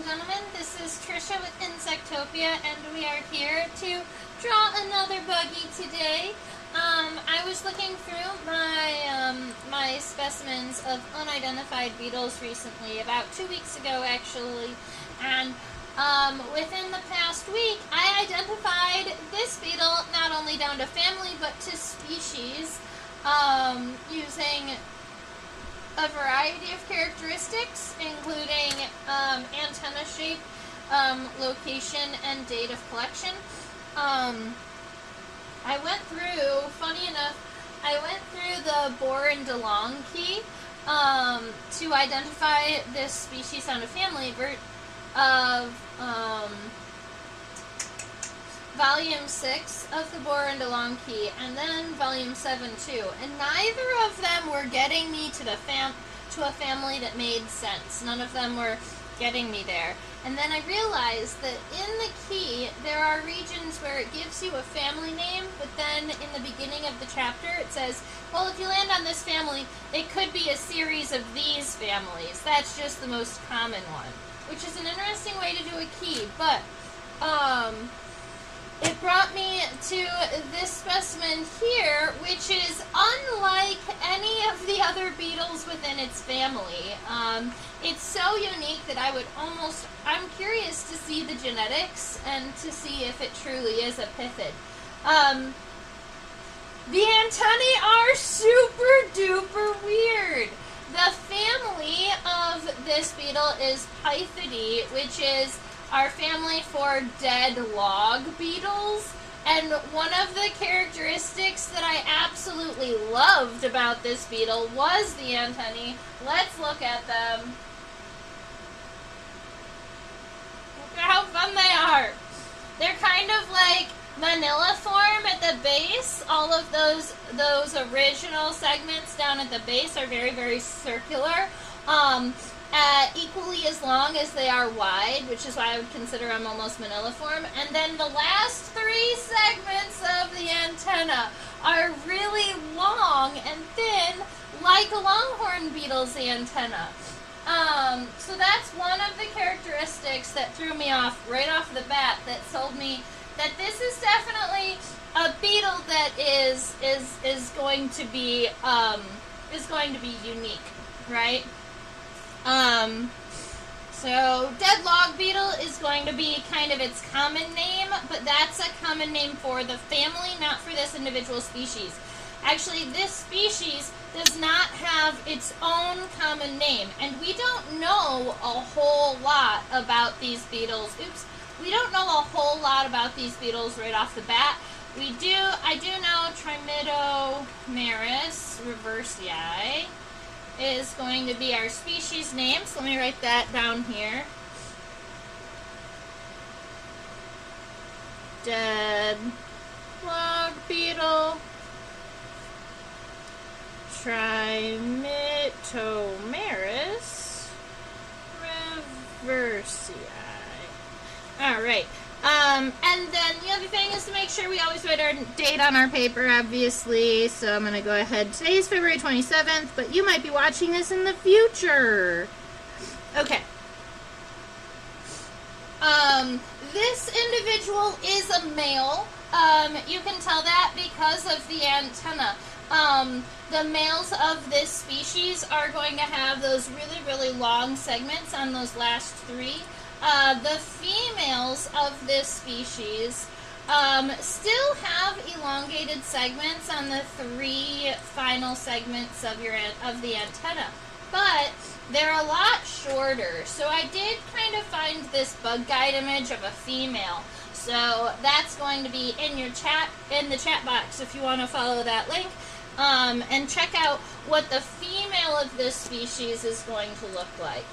and gentlemen, this is Trisha with Insectopia, and we are here to draw another buggy today. I was looking through my specimens of unidentified beetles recently, about 2 weeks ago actually, and within the past week I identified this beetle not only down to family but to species, using a variety of characteristics, including antenna shape, location, and date of collection. Funny enough, I went through the Bohr and DeLong key to identify this species on a family of Volume 6 of the Bohr and DeLong key, and then Volume 7 too. And neither of them were getting me to a family that made sense. None of them were getting me there. And then I realized that in the key there are regions where it gives you a family name, but then in the beginning of the chapter it says, well, if you land on this family, it could be a series of these families. That's just the most common one, which is an interesting way to do a key, but it brought me to this specimen here, which is unlike any of the other beetles within its family. It's so unique that I'm curious to see the genetics and to see if it truly is a pithid. The antennae are super duper weird. The family of this beetle is Pythidae, which is our family for dead log beetles, and one of the characteristics that I absolutely loved about this beetle was the antennae. Let's look at them. Look at how fun they are. They're kind of like manila form at the base. All of those original segments down at the base are very, very circular. Equally as long as they are wide, which is why I would consider them almost maniliform. And then the last 3 segments of the antenna are really long and thin, like a longhorn beetle's antenna. So that's one of the characteristics that threw me off right off the bat, that told me that this is definitely a beetle that is going to be unique, right? So dead log beetle is going to be kind of its common name, but that's a common name for the family, not for this individual species. Actually, this species does not have its own common name, and we don't know a whole lot about these beetles. We don't know a whole lot about these beetles right off the bat. I do know Trimitomerus riversii is going to be our species name, so let me write that down here. Dead log beetle, Trimitomerus riversii. Alright, and then the other thing is to make sure we always write our date on our paper, obviously. So I'm going to go ahead. Today is February 27th, but you might be watching this in the future. Okay. This individual is a male. You can tell that because of the antenna. The males of this species are going to have those really, really long segments on those last 3. The females of this species still have elongated segments on the 3 final segments of the antenna, but they're a lot shorter. So I did kind of find this bug guide image of a female. So that's going to be in the chat box if you want to follow that link, and check out what the female of this species is going to look like.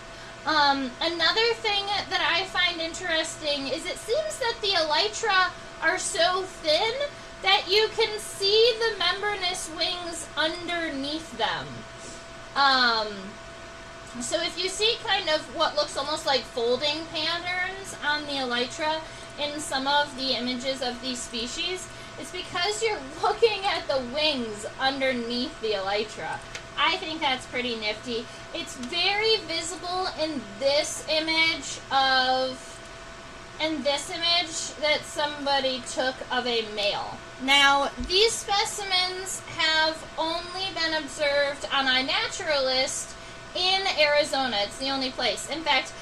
Another thing that I find interesting is it seems that the elytra are so thin that you can see the membranous wings underneath them. So if you see kind of what looks almost like folding patterns on the elytra in some of the images of these species, it's because you're looking at the wings underneath the elytra. I think that's pretty nifty. It's very visible in this image of and this image that somebody took of a male. Now, these specimens have only been observed on iNaturalist in Arizona. It's the only place. In fact,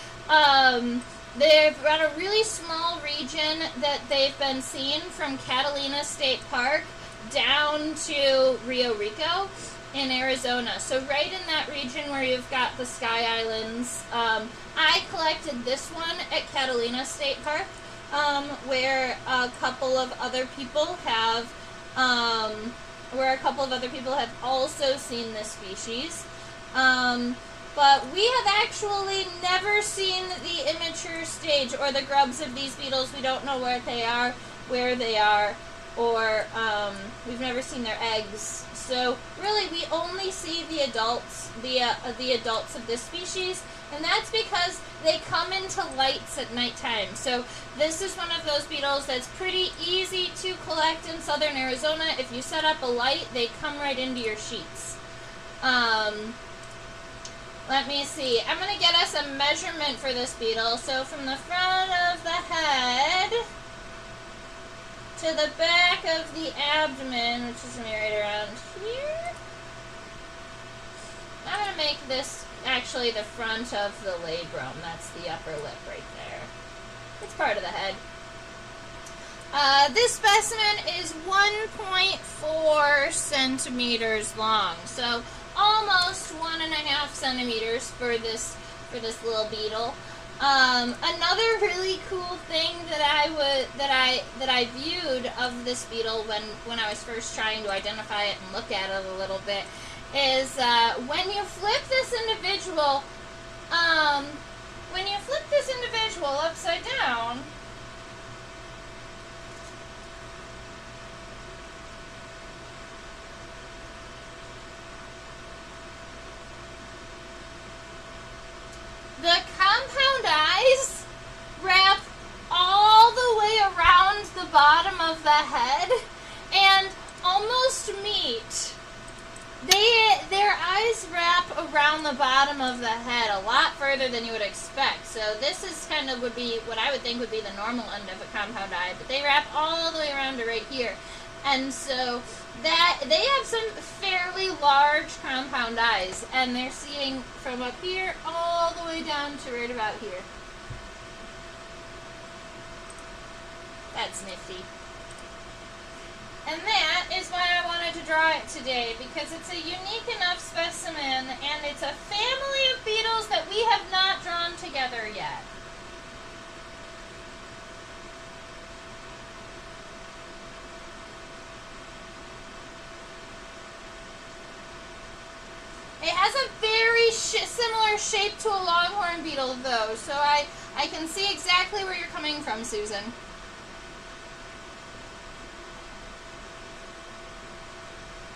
they've got a really small region that they've been seen from Catalina State Park down to Rio Rico in Arizona. So right in that region where you've got the Sky Islands, I collected this one at Catalina State Park, where a couple of other people have also seen this species. But we have actually never seen the immature stage or the grubs of these beetles. We don't know where they are, or we've never seen their eggs. So really, we only see the adults, the adults of this species, and that's because they come into lights at nighttime. So this is one of those beetles that's pretty easy to collect in southern Arizona. If you set up a light, they come right into your sheets. Let me see. I'm going to get us a measurement for this beetle. So from the front of the head to the back of the abdomen, which is going to be right around here. I'm going to make this actually the front of the labrum. That's the upper lip right there. It's part of the head. This specimen is 1.4 centimeters long. So almost 1.5 centimeters for this little beetle. Another really cool thing that I viewed of this beetle when I was first trying to identify it and look at it a little bit is when you flip this individual upside down. The compound eyes wrap all the way around the bottom of the head and almost meet. Their eyes wrap around the bottom of the head a lot further than you would expect. So this is kind of would be what I would think would be the normal end of a compound eye, but they wrap all the way around to right here. And so that they have some fairly large compound eyes, and they're seeing from up here all the way down to right about here. That's nifty. And that is why I wanted to draw it today, because it's a unique enough specimen, and it's a family of beetles that we have not drawn together yet. It has a very similar shape to a longhorn beetle, though, so I can see exactly where you're coming from, Susan.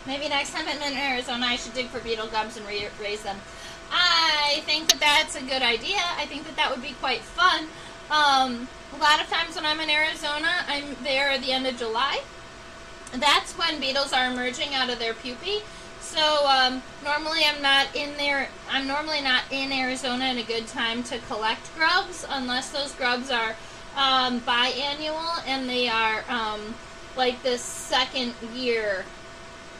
Maybe next time I'm in Arizona, I should dig for beetle gums and raise them. I think that that's a good idea. I think that that would be quite fun. A lot of times when I'm in Arizona, I'm there at the end of July. That's when beetles are emerging out of their pupae. So normally I'm normally not in Arizona at a good time to collect grubs, unless those grubs are biannual and they are like the second year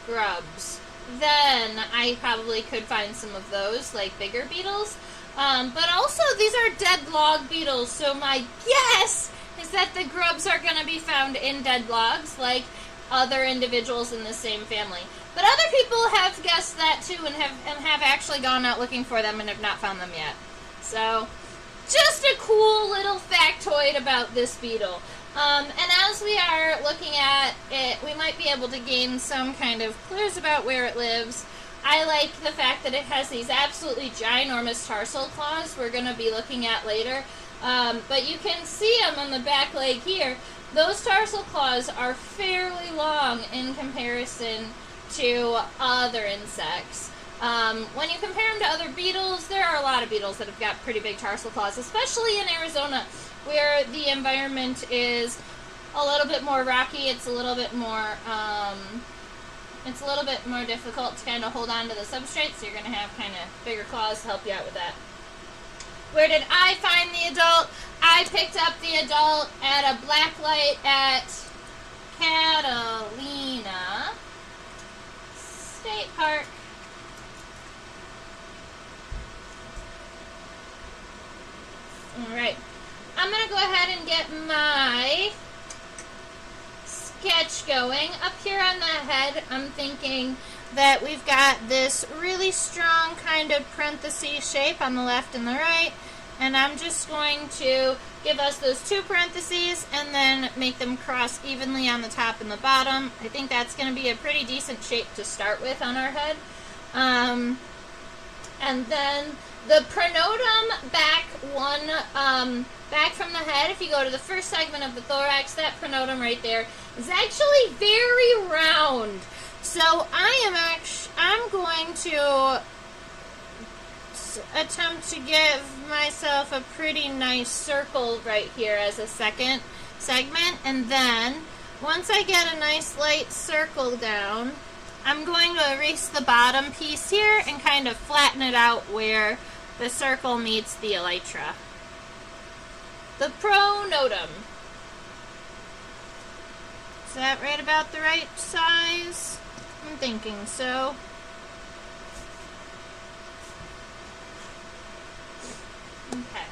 grubs. Then I probably could find some of those, like bigger beetles. But also these are dead log beetles, so my guess is that the grubs are going to be found in dead logs, like other individuals in the same family. But other people have guessed that too, and have actually gone out looking for them and have not found them yet. So, just a cool little factoid about this beetle. And as we are looking at it, we might be able to gain some kind of clues about where it lives. I like the fact that it has these absolutely ginormous tarsal claws we're going to be looking at later. But you can see them on the back leg here. Those tarsal claws are fairly long in comparison to other insects. When you compare them to other beetles, there are a lot of beetles that have got pretty big tarsal claws, especially in Arizona, where the environment is a little bit more rocky. It's a little bit more difficult to kind of hold on to the substrate, so you're going to have kind of bigger claws to help you out with that. Where did I find the adult? I picked up the adult at a blacklight at Catalina State Park. Alright, I'm going to go ahead and get my sketch going. Up here on the head, I'm thinking that we've got this really strong kind of parenthesis shape on the left and the right, and I'm just going to give us those two parentheses and then make them cross evenly on the top and the bottom. I think that's going to be a pretty decent shape to start with on our head. And then the pronotum back from the head, if you go to the first segment of the thorax, that pronotum right there is actually very round. So I'm going to attempt to give myself a pretty nice circle right here as a second segment, and then once I get a nice light circle down, I'm going to erase the bottom piece here and kind of flatten it out where the circle meets the elytra. The pronotum. Is that right about the right size? I'm thinking so. Okay.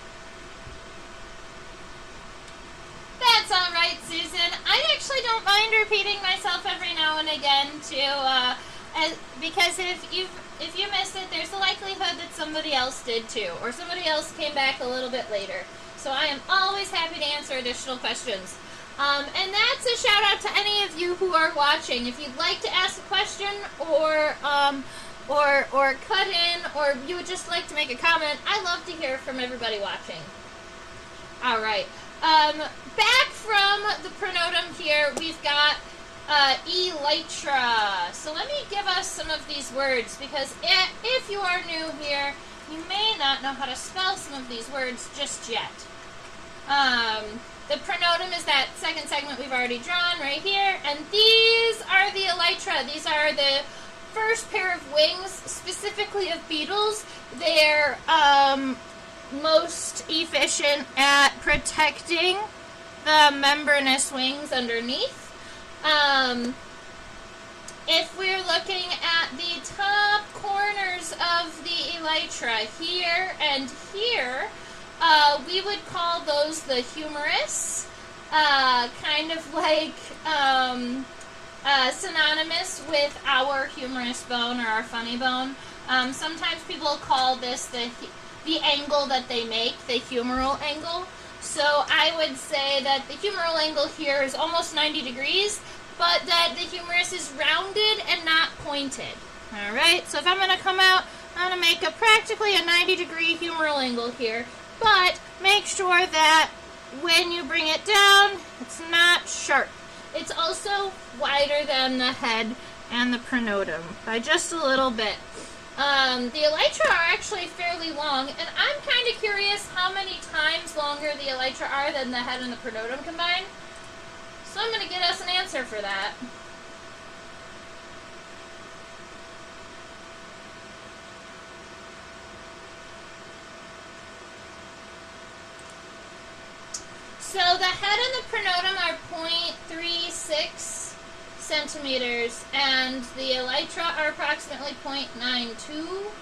That's all right, Susan. I actually don't mind repeating myself every now and again because if you missed it, there's the likelihood that somebody else did too, or somebody else came back a little bit later. So I am always happy to answer additional questions. And that's a shout out to any of you who are watching. If you'd like to ask a question or cut in, or you would just like to make a comment, I love to hear from everybody watching. All right. Back from the pronotum here, we've got elytra. So let me give us some of these words, because if you are new here, you may not know how to spell some of these words just yet. The pronotum is that second segment we've already drawn right here, and these are the elytra. These are the first pair of wings, specifically of beetles. They're most efficient at protecting the membranous wings underneath. If we're looking at the top corners of the elytra here and here, we would call those the humerus, kind of like synonymous with our humerus bone or our funny bone. Sometimes people call this the angle that they make, the humeral angle. So I would say that the humeral angle here is almost 90 degrees, but that the humerus is rounded and not pointed. All right, so if I'm going to come out, I'm going to make practically a 90-degree humeral angle here, but make sure that when you bring it down, it's not sharp. It's also wider than the head and the pronotum by just a little bit. The elytra are actually fairly long, and I'm kind of curious how many times longer the elytra are than the head and the pronotum combined. So I'm going to get us an answer for that. So the head and the pronotum are 0.36 centimeters, and the elytra are approximately 0.92.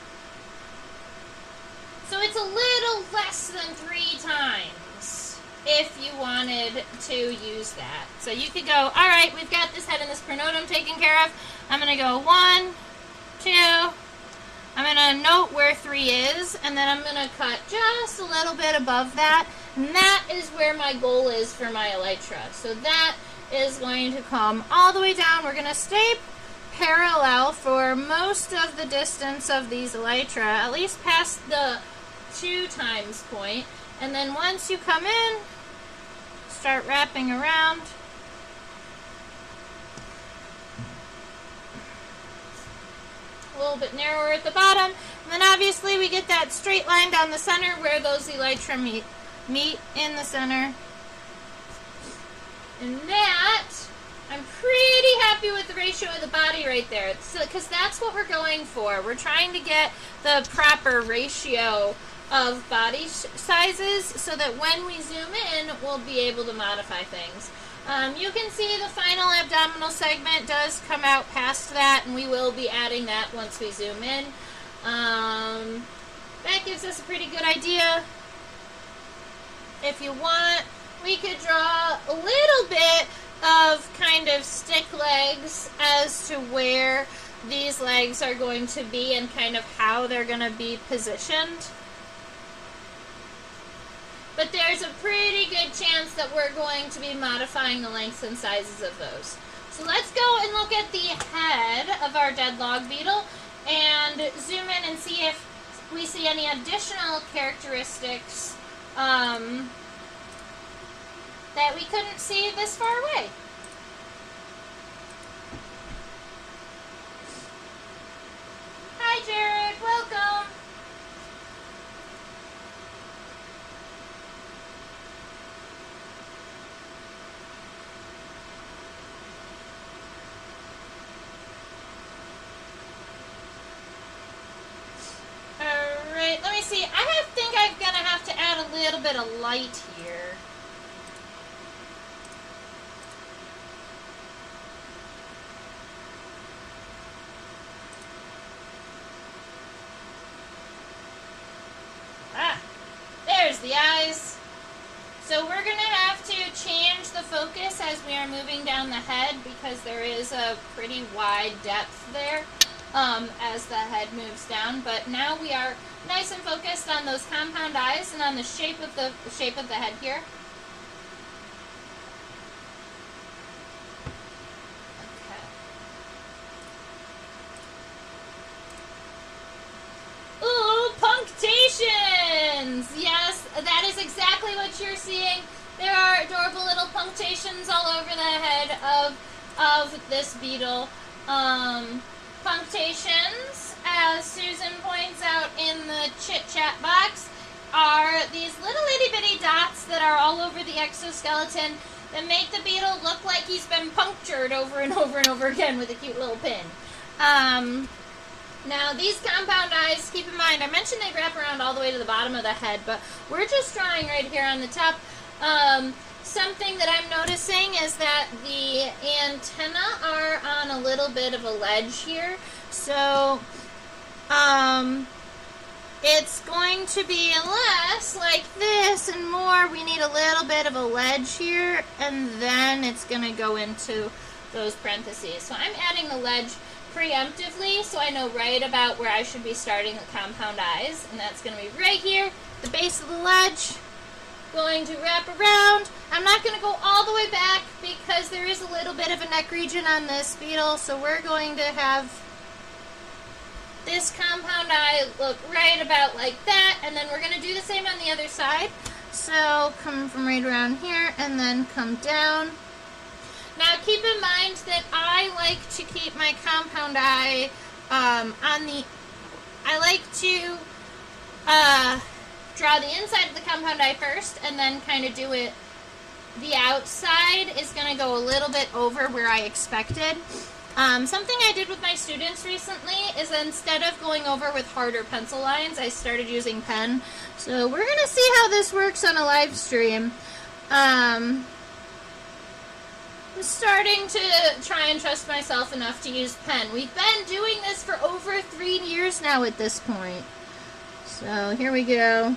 So it's a little less than 3 times if you wanted to use that. So you could go, all right, we've got this head and this pronotum taken care of. I'm going to go 1, 2. I'm going to note where 3 is, and then I'm going to cut just a little bit above that. And that is where my goal is for my elytra. So that is going to come all the way down. We're going to stay parallel for most of the distance of these elytra, at least past the 2 times point. And then once you come in, start wrapping around. A little bit narrower at the bottom. And then obviously we get that straight line down the center where those elytra meet in the center. And that, I'm pretty happy with the ratio of the body right there. So, because that's what we're going for. We're trying to get the proper ratio of body sizes so that when we zoom in, we'll be able to modify things. You can see the final abdominal segment does come out past that, and we will be adding that once we zoom in. That gives us a pretty good idea. If you want, we could draw a little bit of kind of stick legs as to where these legs are going to be and kind of how they're going to be positioned. But there's a pretty good chance that we're going to be modifying the lengths and sizes of those. So let's go and look at the head of our dead log beetle and zoom in and see if we see any additional characteristics that we couldn't see this far away. Hi Jared, welcome. Alright, let me see. I think I'm going to have to add a little bit of light here. There's the eyes. So we're going to have to change the focus as we are moving down the head because there is a pretty wide depth there as the head moves down. But now we are nice and focused on those compound eyes and on the shape of the head here. Punctations! Yes, that is exactly what you're seeing. There are adorable little punctations all over the head of this beetle. Punctations, as Susan points out in the chit-chat box, are these little itty-bitty dots that are all over the exoskeleton that make the beetle look like he's been punctured over and over and over again with a cute little pin. Now, these compound eyes, keep in mind, I mentioned they wrap around all the way to the bottom of the head, but we're just drawing right here on the top. Something that I'm noticing is that the antennae are on a little bit of a ledge here. So, it's going to be less like this and more. We need a little bit of a ledge here, and then it's going to go into those parentheses. So I'm adding the ledge preemptively, so I know right about where I should be starting the compound eyes, and that's going to be right here, the base of the ledge. Going to wrap around. I'm not going to go all the way back because there is a little bit of a neck region on this beetle, so we're going to have this compound eye look right about like that, and then we're going to do the same on the other side. So come from right around here and then come down. Now keep in mind that I like to keep my compound eye I like to draw the inside of the compound eye first and then kind of do it. The outside is going to go a little bit over where I expected. Something I did with my students recently is instead of going over with harder pencil lines, I started using pen. So we're going to see how this works on a live stream. I'm starting to try and trust myself enough to use pen. We've been doing this for over 3 years now at this point. So here we go.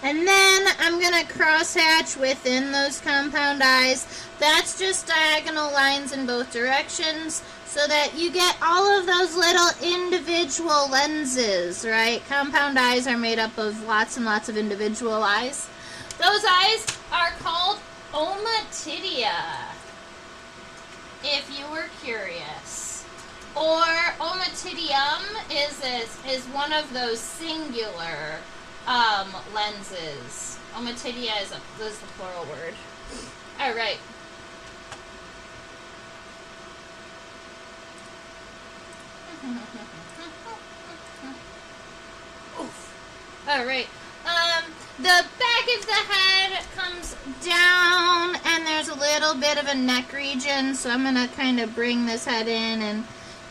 And then I'm going to crosshatch within those compound eyes. That's just diagonal lines in both directions so that you get all of those little individual lenses, right? Compound eyes are made up of lots and lots of individual eyes. Those eyes are called ommatidia, if you were curious. Or ommatidium is one of those singular lenses. Ommatidia is the plural word. All right. All right. The back of the head comes down, and there's a little bit of a neck region, so I'm going to kind of bring this head in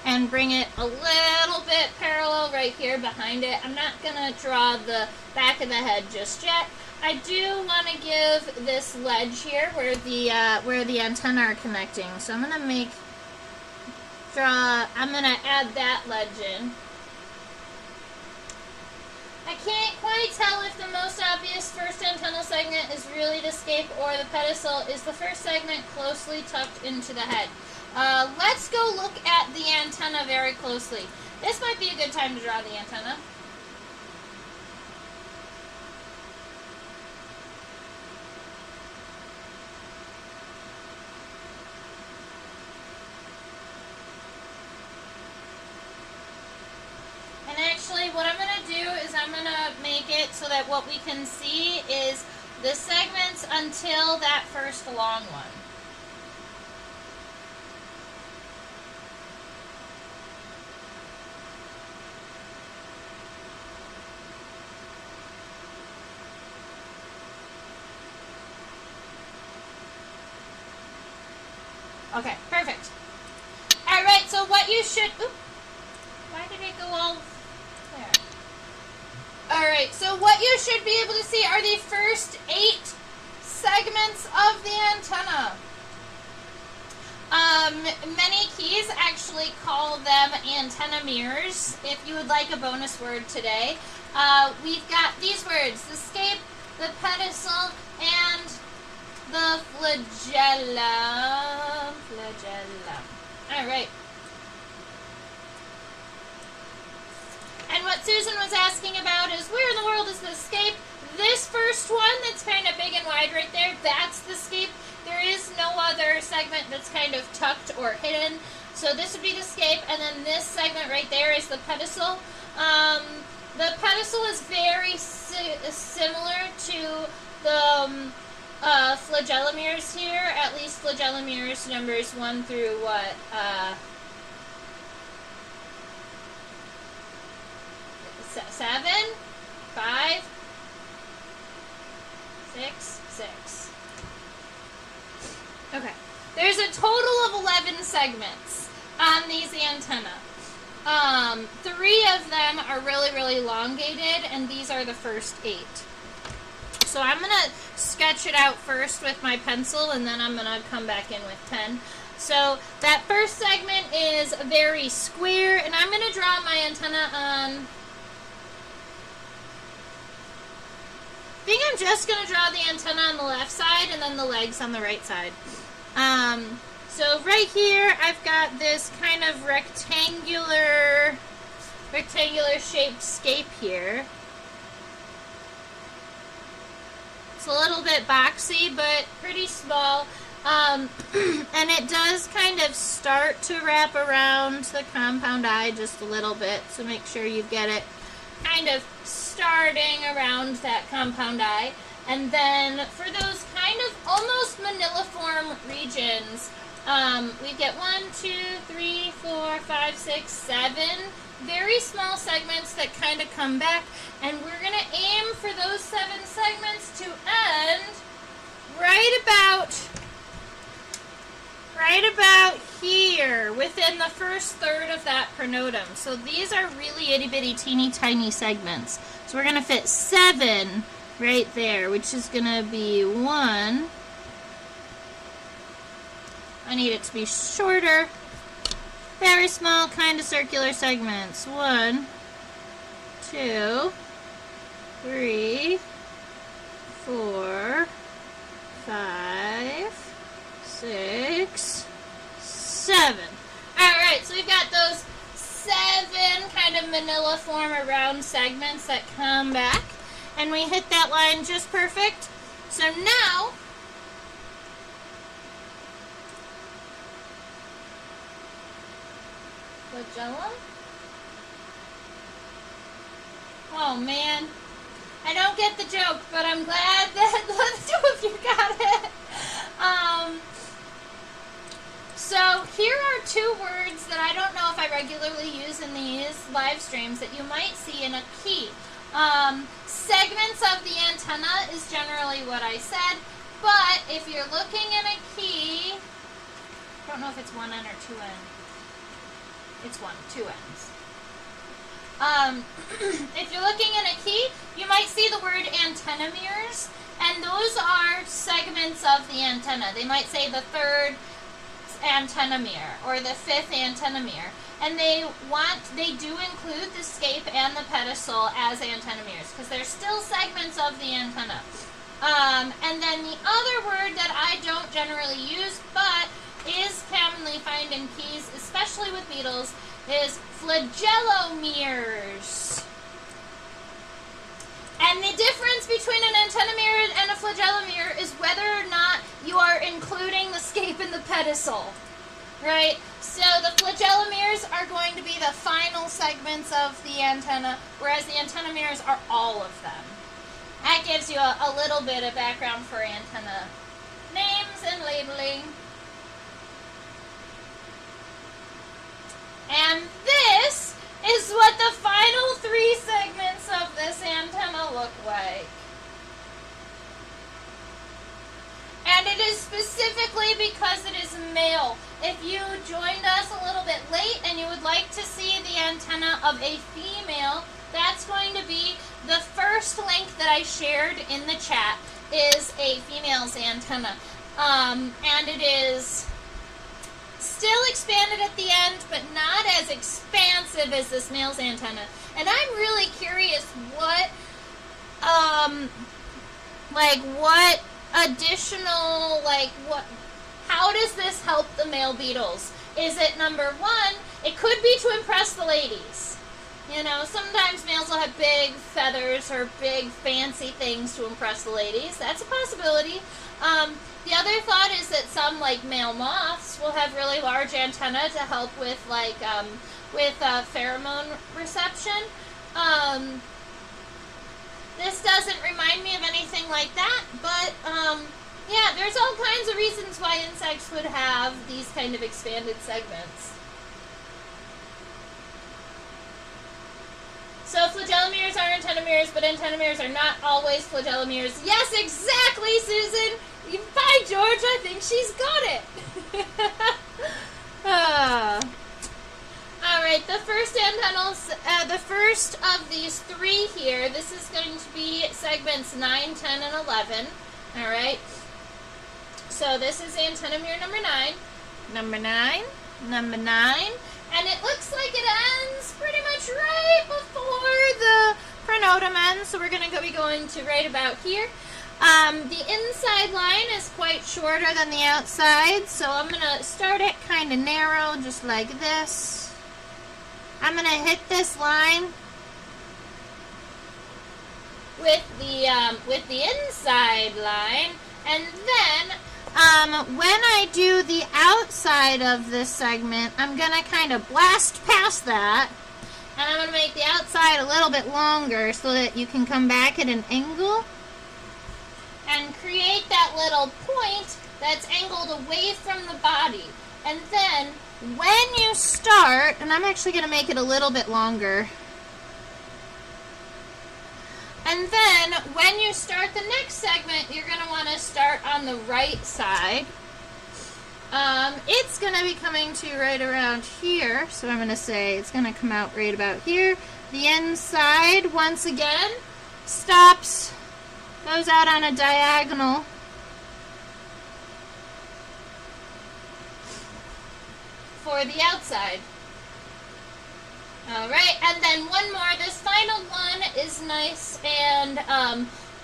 and bring it a little bit parallel right here behind it. I'm not going to draw the back of the head just yet. I do want to give this ledge here where the antennae are connecting. So I'm going to I'm going to add that ledge in. I can't quite tell if the most obvious first antennal segment is really the scape or the pedicel. Is the first segment closely tucked into the head? Let's go look at the antenna very closely. This might be a good time to draw the antenna. And actually, what I'm going to do is I'm going to make it so that what we can see is the segments until that first long one. Okay, perfect. All right, so what you should... Oop, why did it go all there? All right, so what you should be able to see are the first 8 segments of the antenna. Many keys actually call them antenna mirrors. If you would like a bonus word today, we've got these words: the scape, the pedicel, and the flagellum. All right. And what Susan was asking about is, where in the world is the scape? This first one that's kind of big and wide right there, that's the scape. There is no other segment that's kind of tucked or hidden. So this would be the scape, and then this segment right there is the pedicel. The pedicel is very similar to the flagellomeres here, at least flagellomeres numbers 1 through what? 7, 5, 6, 6. Okay. There's a total of 11 segments on these antennae. 3 of them are really, really elongated, and these are the first 8. So I'm going to sketch it out first with my pencil, and then I'm going to come back in with pen. So that first segment is very square, and I'm going to draw my antenna on... I think I'm just going to draw the antenna on the left side and then the legs on the right side. So right here, I've got this kind of rectangular shaped scape here. It's a little bit boxy, but pretty small. And it does kind of start to wrap around the compound eye just a little bit, so make sure you get it kind of starting around that compound eye. And then for those kind of almost maniliform regions, we get 1, 2, 3, 4, 5, 6, 7 very small segments that kind of come back, and we're going to aim for those 7 segments to end right about here, within the first third of that pronotum. So these are really itty bitty teeny tiny segments. So we're going to fit 7 right there, which is going to be 1. I need it to be shorter. Very small kind of circular segments. 1, 2, 3, 4, 5, 6, 7. Alright, so we've got those 7 kind of maniliform round segments that come back. And we hit that line just perfect. So now, flagellum? Oh man, I don't get the joke, but I'm glad that the 2 of you got it. So here are 2 words that I don't know if I regularly use in these live streams that you might see in a key. Segments of the antenna is generally what I said, but if you're looking in a key, I don't know if it's 1N or 2N. It's one, two ends. If you're looking in a key, you might see the word antennomeres, and those are segments of the antenna. They might say the third antennomere or the fifth antennomere, and they do include the scape and the pedicel as antennomeres because they're still segments of the antenna. And then the other word that I don't generally use but is commonly found in keys, especially with beetles, is flagellomeres. And the difference between an antennomere and a flagellomere is whether or not you are including the scape and the pedicel, right? So the flagellomeres are going to be the final segments of the antenna, whereas the antennomeres are all of them. That gives you a little bit of background for antenna names and labeling. And this is what the final three segments of this antenna look like. And it is specifically because it is male. If you joined us a little bit late and you would like to see the antenna of a female, that's going to be the first link that I shared in the chat is a female's antenna. And it is still expanded at the end, but not as expansive as this male's antenna. And I'm really curious what additional, how does this help the male beetles? Is it number one, it could be to impress the ladies. You know, sometimes males will have big feathers or big fancy things to impress the ladies. That's a possibility. The other thought is that some, male moths will have really large antennae to help with, pheromone reception. This doesn't remind me of anything like that, but, yeah, there's all kinds of reasons why insects would have these kind of expanded segments. So flagellomeres are antennomeres, but antennomeres are not always flagellomeres. Yes, exactly, Susan! By George, I think she's got it! Alright, the first antennals, the first of these three here, this is going to be segments 9, 10, and 11. Alright, so this is antennomere number 9. Number 9, number 9. And it looks like it ends pretty much right before the pronotum ends, so we're going to be going to right about here. The inside line is quite shorter than the outside, so I'm going to start it kind of narrow, just like this. I'm going to hit this line with the inside line, and then when I do the outside of this segment, I'm going to kind of blast past that, and I'm going to make the outside a little bit longer so that you can come back at an angle and create that little point that's angled away from the body. And then when you start, and I'm actually going to make it a little bit longer, and then when you start the next segment, you're going to want to start on the right side. It's going to be coming to right around here, so I'm going to say it's going to come out right about here. The inside, once again, stops, goes out on a diagonal. For the outside. Alright, and then one more. This final one is nice and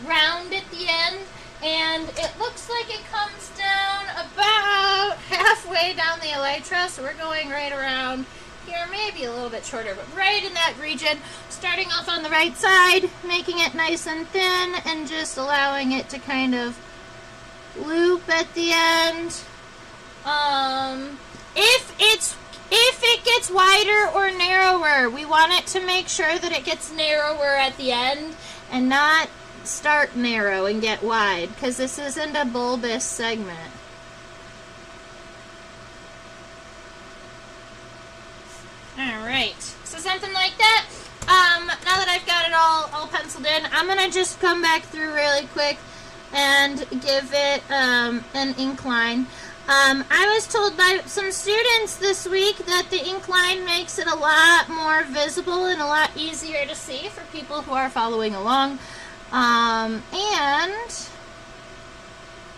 round at the end, and it looks like it comes down about halfway down the elytra, so we're going right around here, maybe a little bit shorter, but right in that region, starting off on the right side, making it nice and thin, and just allowing it to kind of loop at the end. If it gets wider or narrower, we want it to make sure that it gets narrower at the end and not start narrow and get wide, because this isn't a bulbous segment. Alright, so something like that. Now that I've got it all penciled in, I'm going to just come back through really quick and give it an incline. I was told by some students this week that the ink line makes it a lot more visible and a lot easier to see for people who are following along. And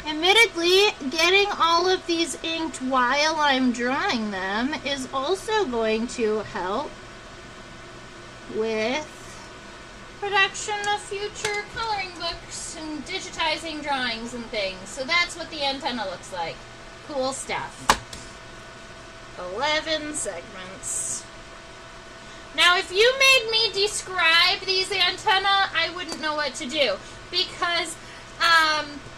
admittedly, getting all of these inked while I'm drawing them is also going to help with production of future coloring books and digitizing drawings and things. So that's what the antenna looks like. Cool stuff. 11 segments. Now, if you made me describe these antennae, I wouldn't know what to do, because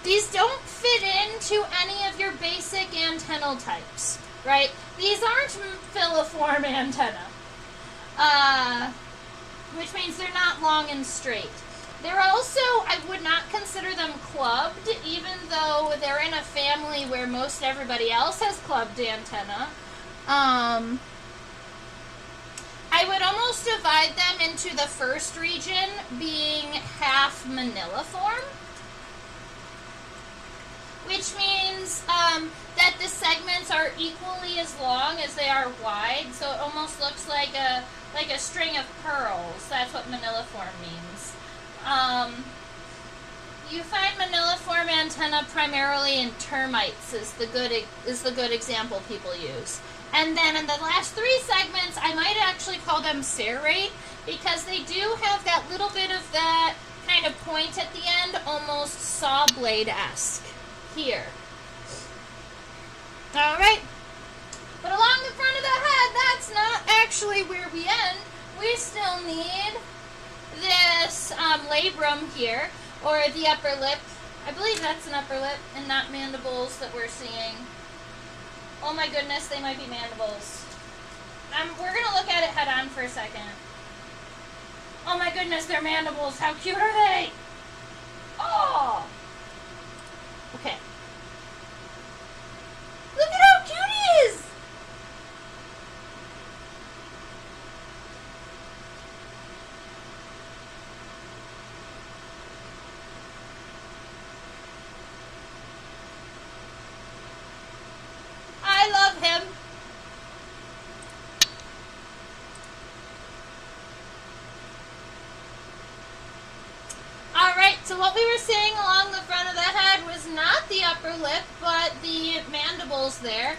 these don't fit into any of your basic antennal types, right? These aren't filiform antennae, which means they're not long and straight. They're also, I would not consider them clubbed, even though they're in a family where most everybody else has clubbed antenna. I would almost divide them into the first region being half maniliform, which means that the segments are equally as long as they are wide, so it almost looks like a string of pearls. That's what maniliform means. You find maniliform antenna primarily in termites is the good example people use. And then in the last 3 segments, I might actually call them serrate, because they do have that little bit of that kind of point at the end, almost saw blade-esque here. All right. But along the front of the head, that's not actually where we end. We still need this labrum here, or the upper lip. I believe that's an upper lip and not mandibles that we're seeing. Oh my goodness, they might be mandibles. We're going to look at it head on for a second. Oh my goodness, they're mandibles. How cute are they? Oh! Okay. Look at how cute he is! I love him. Alright, so what we were seeing along the front of the head was not the upper lip, but the mandibles there.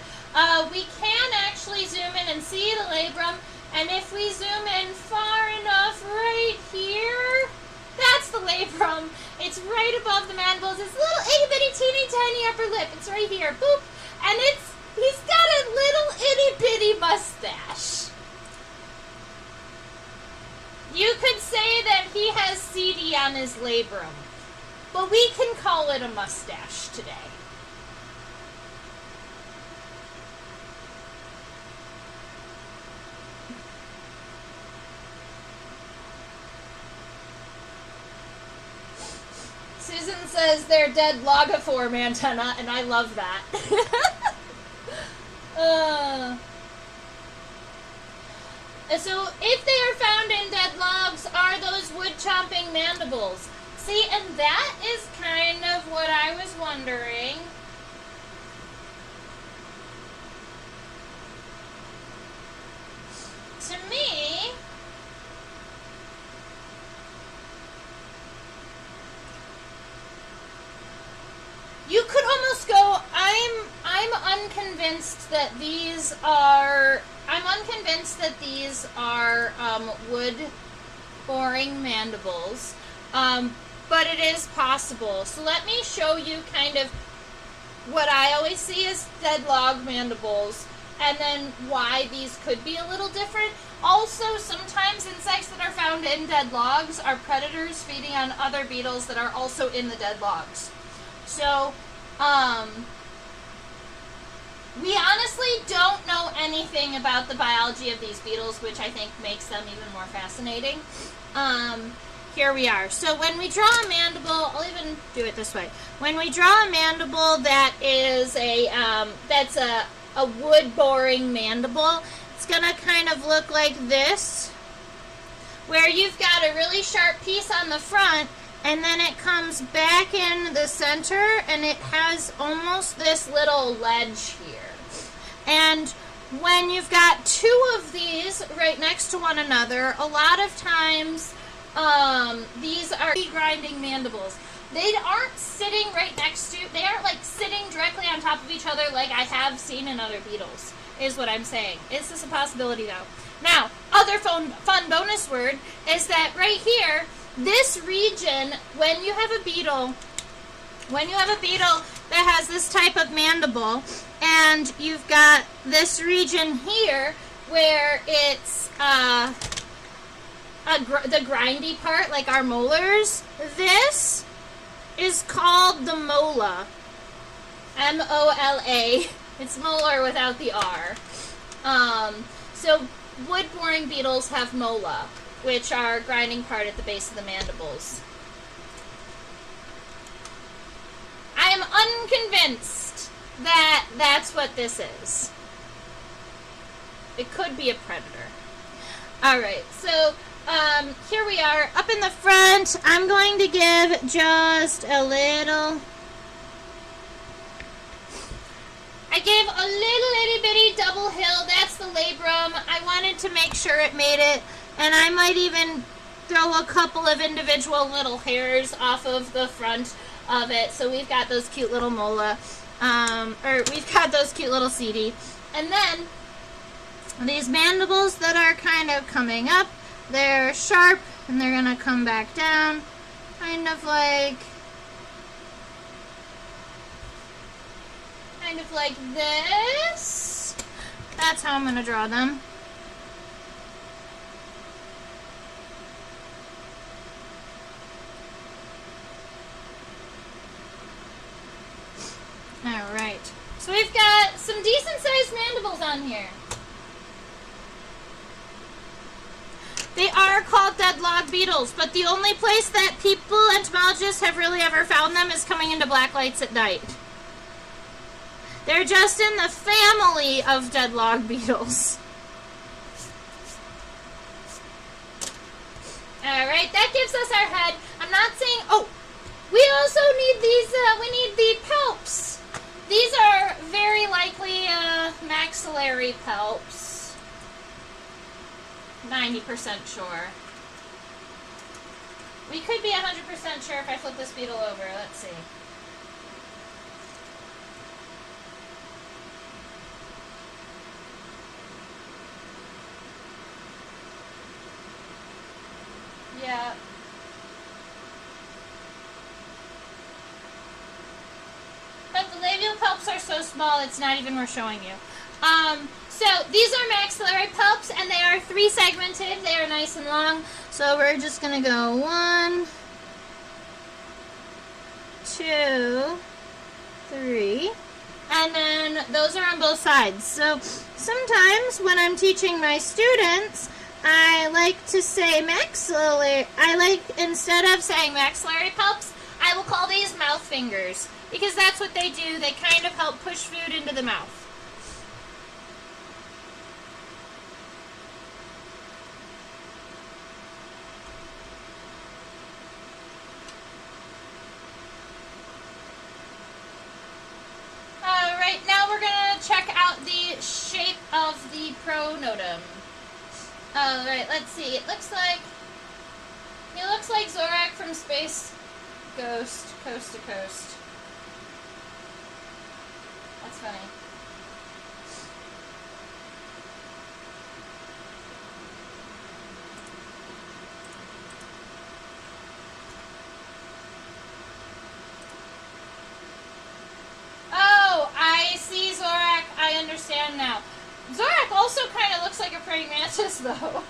We can actually zoom in and see the labrum, and if we zoom in far enough right here, that's the labrum. It's right above the mandibles. It's a little itty-bitty, teeny-tiny upper lip. It's right here. Boop. And he's got a little itty-bitty mustache. You could say that he has CD on his labrum, but we can call it a mustache today. Susan says they're dead logiform antenna, and I love that. So if they are found in dead logs, are those wood-chomping mandibles? See, and that is kind of what I was wondering. To me, you could almost go, I'm unconvinced that these are wood boring mandibles, but it is possible. So let me show you kind of what I always see as dead log mandibles, and then why these could be a little different. Also, sometimes insects that are found in dead logs are predators feeding on other beetles that are also in the dead logs. So, we honestly don't know anything about the biology of these beetles, which I think makes them even more fascinating. Here we are. So when we draw a mandible, I'll even do it this way. When we draw a mandible that is that's a wood boring mandible, it's going to kind of look like this, where you've got a really sharp piece on the front and then it comes back in the center, and it has almost this little ledge here. And when you've got two of these right next to one another, a lot of times these are grinding mandibles. They aren't sitting right next to, they aren't like sitting directly on top of each other like I have seen in other beetles, is what I'm saying. Is this a possibility though? Now, other fun bonus word is that right here, this region, when you have a beetle that has this type of mandible, and you've got this region here where it's the grindy part, like our molars, this is called the mola. M-O-L-A. It's molar without the R. So wood-boring beetles have mola, which are grinding part at the base of the mandibles. I am unconvinced that that's what this is. It could be a predator. Alright, so here we are up in the front. I'm going to give just a little. I gave a little bitty double hill. That's the labrum. I wanted to make sure it made it, and I might even throw a couple of individual little hairs off of the front of it. So we've got those cute little mola, or we've got those cute little CD. And then these mandibles that are kind of coming up, they're sharp and they're gonna come back down, kind of like this. That's how I'm gonna draw them. Alright, so we've got some decent sized mandibles on here. They are called dead-log beetles, but the only place that people, entomologists, have really ever found them is coming into black lights at night. They're just in the family of dead-log beetles. Alright, that gives us our head. I'm not saying, oh, we also need these, we need the palps. These are very likely maxillary palps. 90% sure. We could be 100% sure if I flip this beetle over. Let's see. Yeah. But the labial palps are so small, it's not even worth showing you. So these are maxillary palps, and they are 3-segmented. They are nice and long. So we're just going to go 1, 2, 3. And then those are on both sides. So sometimes when I'm teaching my students, I like to say maxillary. Instead of saying maxillary palps, I will call these mouth fingers, because that's what they do. They kind of help push food into the mouth. Now we're going to check out the shape of the pronotum. Alright, let's see. It looks like, he looks like Zorak from Space Ghost, Coast to Coast. That's funny. I understand now. Zorak also kind of looks like a praying mantis, though.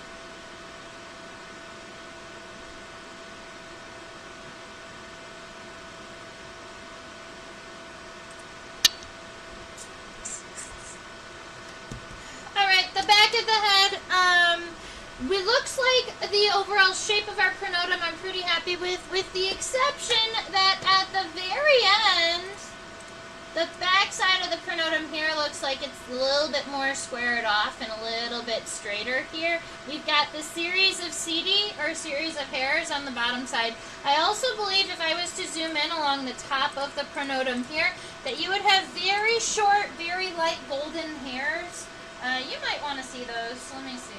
Alright, the back of the head, it looks like the overall shape of our pronotum I'm pretty happy with the exception that at the very end, the back side of the the pronotum here looks like it's a little bit more squared off and a little bit straighter here. We've got the series of setae, or series of hairs, on the bottom side. I also believe if I was to zoom in along the top of the pronotum here, that you would have very short, very light golden hairs. You might want to see those. Let me see.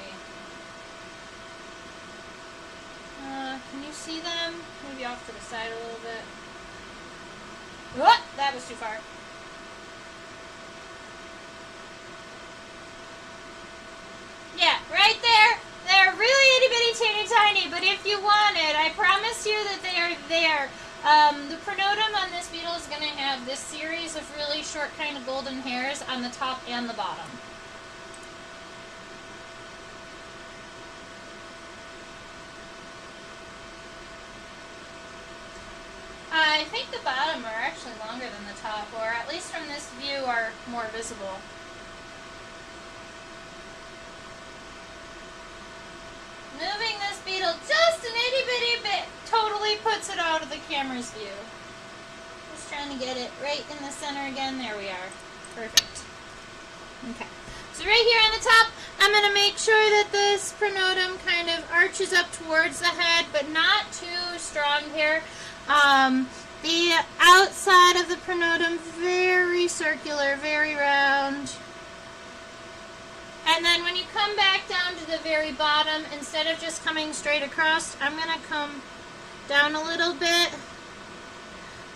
Can you see them? Maybe off to the side a little bit. What? That was too far. Yeah, right there. They're really itty bitty teeny tiny, but if you wanted, I promise you that they are there. The pronotum on this beetle is going to have this series of really short kind of golden hairs on the top and the bottom. I think the bottom are actually longer than the top, or at least from this view are more visible. Moving this beetle just an itty bitty bit totally puts it out of the camera's view. Just trying to get it right in the center again. There we are. Perfect. Okay. So right here on the top, I'm going to make sure that this pronotum kind of arches up towards the head, but not too strong here. The outside of the pronotum, very circular, very round. And then when you come back down to the very bottom, instead of just coming straight across, I'm going to come down a little bit.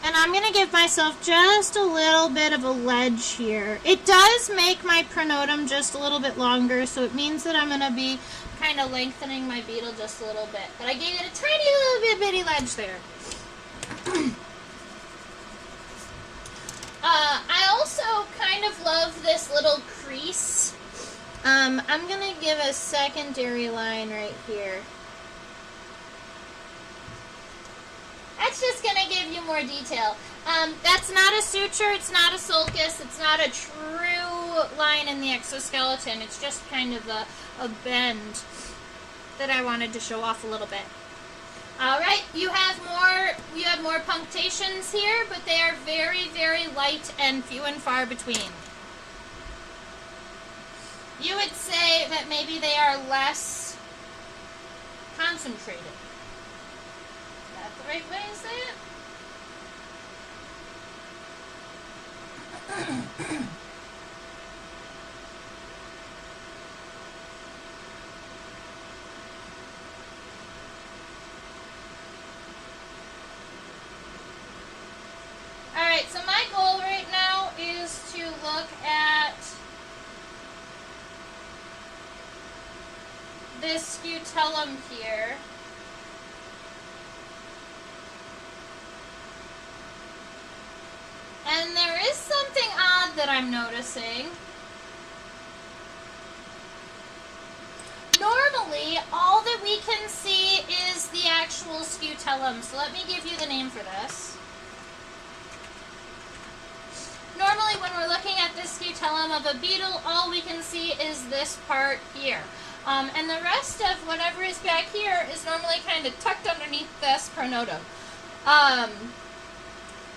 And I'm going to give myself just a little bit of a ledge here. It does make my pronotum just a little bit longer, so it means that I'm going to be kind of lengthening my beetle just a little bit. But I gave it a tiny little bit bitty ledge there. I also kind of love this little crease. I'm going to give a secondary line right here. That's just going to give you more detail. That's not a suture, it's not a sulcus, it's not a true line in the exoskeleton. It's just kind of a bend that I wanted to show off a little bit. Alright, you have more punctations here, but they are very, very light and few and far between. You would say that maybe they are less concentrated. Is that the right way to say it? Alright, so my goal right now is to look at this scutellum here. And there is something odd that I'm noticing. Normally, all that we can see is the actual scutellum. So let me give you the name for this. Normally, when we're looking at the scutellum of a beetle, all we can see is this part here. And the rest of whatever is back here is normally kind of tucked underneath this pronotum.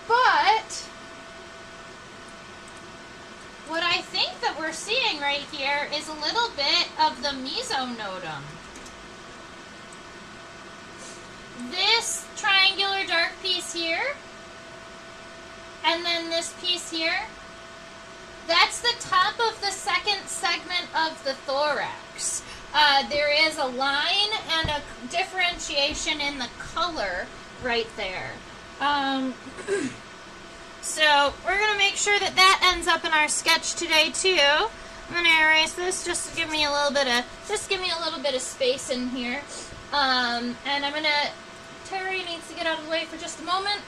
But what I think that we're seeing right here is a little bit of the mesonotum. This triangular dark piece here, and then this piece here, that's the top of the second segment of the thorax. There is a line and a differentiation in the color right there. So we're going to make sure that that ends up in our sketch today too. I'm going to erase this just to give me a little bit of space in here. And I'm going to, Terry needs to get out of the way for just a moment.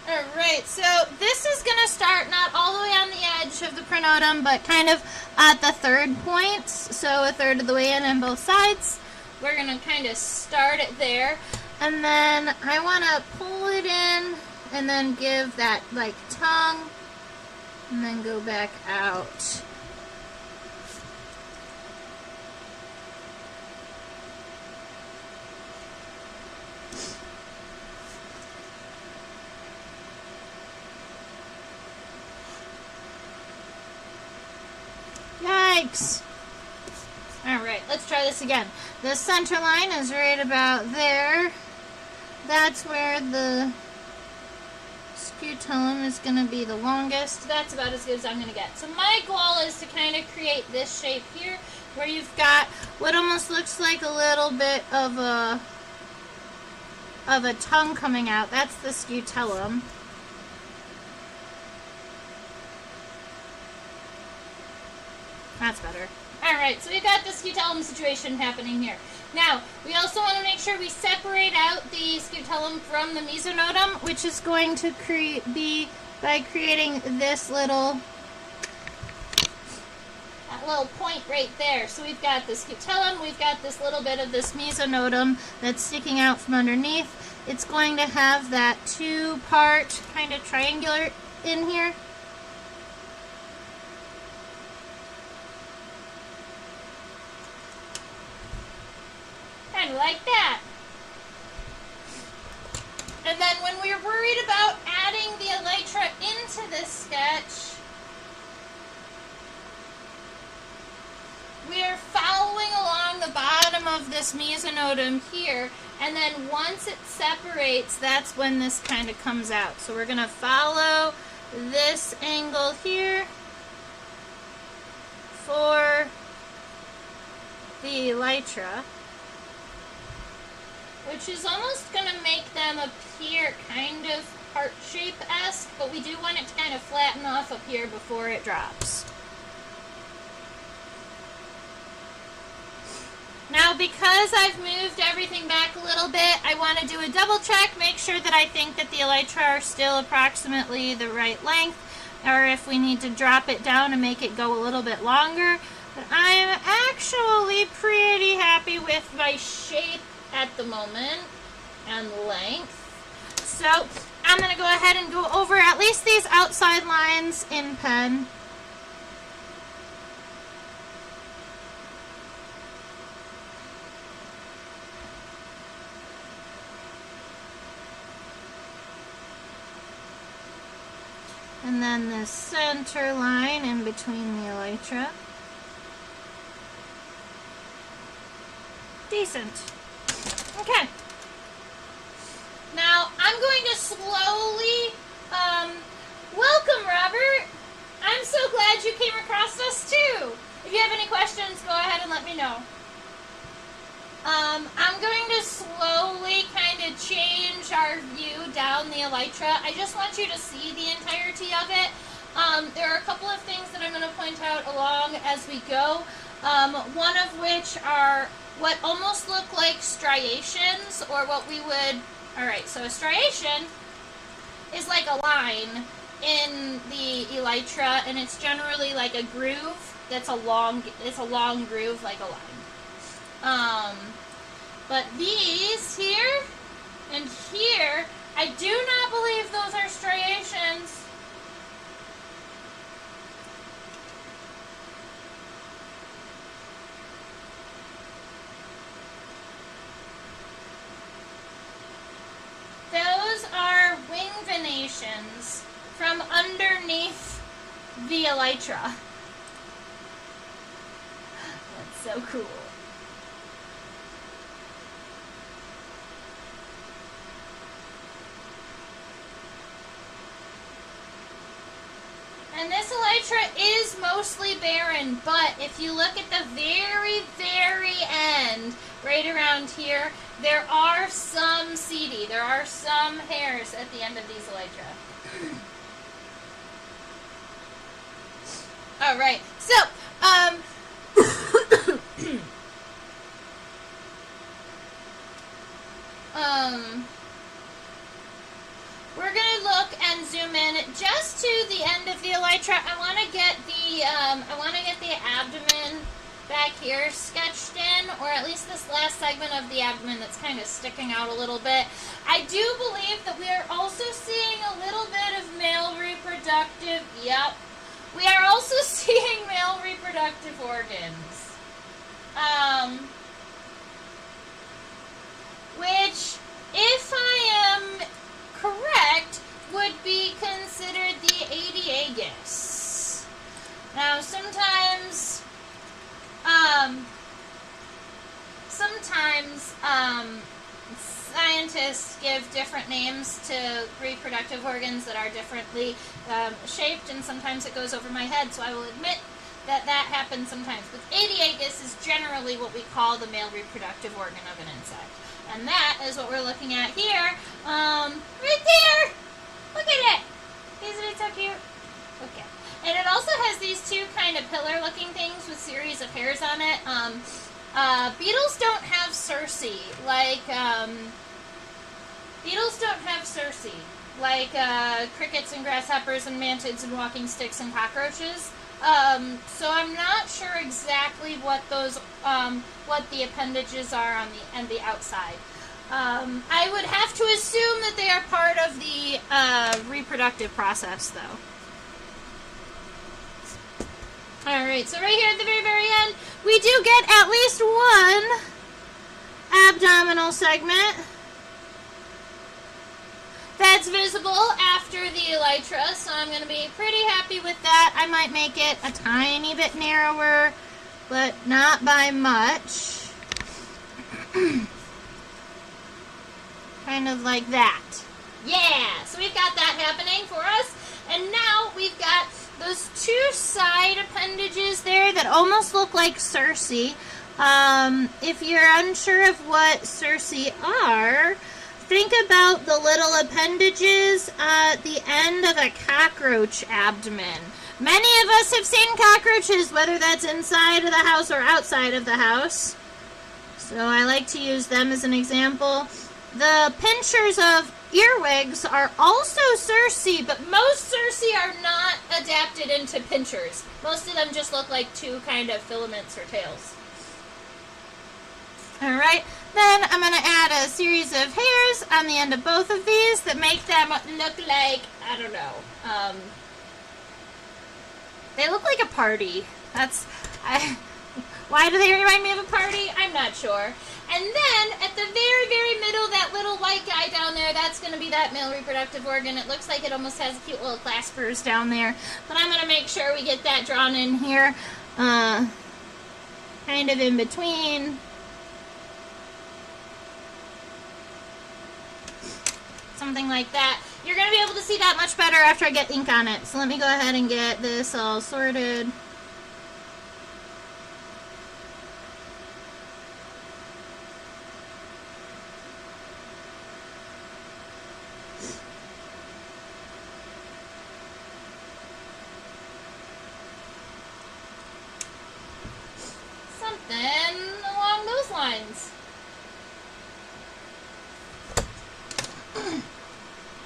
Alright, so this is going to start not all the way on the edge of the pronotum, but kind of at the third point, so a third of the way in on both sides. We're going to kind of start it there, and then I want to pull it in, and then give that, like, tongue, and then go back out. Yikes. Alright, let's try this again. The center line is right about there. That's where the scutellum is going to be the longest. That's about as good as I'm going to get. So my goal is to kind of create this shape here, where you've got what almost looks like a little bit of a tongue coming out. That's the scutellum. That's better. Alright, so we've got the scutellum situation happening here. Now, we also want to make sure we separate out the scutellum from the mesonotum, which is going to be by creating this little point right there. So we've got the scutellum, we've got this little bit of this mesonotum that's sticking out from underneath. It's going to have that two-part kind of triangular in here. Kind of like that. And then when we're worried about adding the elytra into this sketch, we are following along the bottom of this mesonotum here, and then once it separates, that's when this kind of comes out. So we're going to follow this angle here for the elytra, which is almost going to make them appear kind of heart-shape-esque, but we do want it to kind of flatten off up here before it drops. Now, because I've moved everything back a little bit, I want to do a double check, make sure that I think that the elytra are still approximately the right length, or if we need to drop it down and make it go a little bit longer. But I'm actually pretty happy with my shape at the moment and length. So I'm going to go ahead and go over at least these outside lines in pen. And then the center line in between the elytra. Decent. Okay. Now, I'm going to slowly, welcome, Robert. I'm so glad you came across us, too. If you have any questions, go ahead and let me know. I'm going to slowly kind of change our view down the elytra. I just want you to see the entirety of it. There are a couple of things that I'm going to point out along as we go. One of which are what almost look like striations, or what we would, alright, so a striation is like a line in the elytra, and it's generally like a groove that's it's a long groove like a line. But these here and here, I do not believe those are striations. Those are wing venations from underneath the elytra. That's so cool. And this elytra is mostly barren, but if you look at the very, very end, right around here, there are some setae. There are some hairs at the end of these elytra. All right, so, we're going to look and zoom in just to the end of the elytra. I want to get the abdomen back here sketched in, or at least this last segment of the abdomen that's kind of sticking out a little bit. I do believe that we are also seeing a little bit of male reproductive, we are also seeing male reproductive organs. Which, if I am correct, would be considered the adiagus. Now, sometimes times scientists give different names to reproductive organs that are differently shaped, and sometimes it goes over my head, so I will admit that happens sometimes. But Adiagus is generally what we call the male reproductive organ of an insect. And that is what we're looking at here. Right there! Look at it! Isn't it so cute? Okay. And it also has these two kind of pillar-looking things with series of hairs on it. Beetles don't have cerci, like crickets and grasshoppers and mantids and walking sticks and cockroaches. So I'm not sure exactly what those, what the appendages are on the outside. I would have to assume that they are part of the reproductive process, though. Alright, so right here at the very, very end, we do get at least one abdominal segment that's visible after the elytra, so I'm going to be pretty happy with that. I might make it a tiny bit narrower, but not by much. Kind of like that. Yeah, so we've got that happening for us, and now we've got those two side appendages there that almost look like cerci. If you're unsure of what cerci are, think about the little appendages at the end of a cockroach abdomen. Many of us have seen cockroaches, whether that's inside of the house or outside of the house. So I like to use them as an example. The pinchers of earwigs are also cerci, but most cerci are not adapted into pinchers. Most of them just look like two kind of filaments or tails. Alright, then I'm going to add a series of hairs on the end of both of these that make them look like, I don't know, they look like a party. Why do they remind me of a party? I'm not sure. And then, at the very, very middle, that little white guy down there, that's going to be that male reproductive organ. It looks like it almost has cute little claspers down there. But I'm going to make sure we get that drawn in here. Kind of in between. Something like that. You're going to be able to see that much better after I get ink on it. So let me go ahead and get this all sorted. Something along those lines.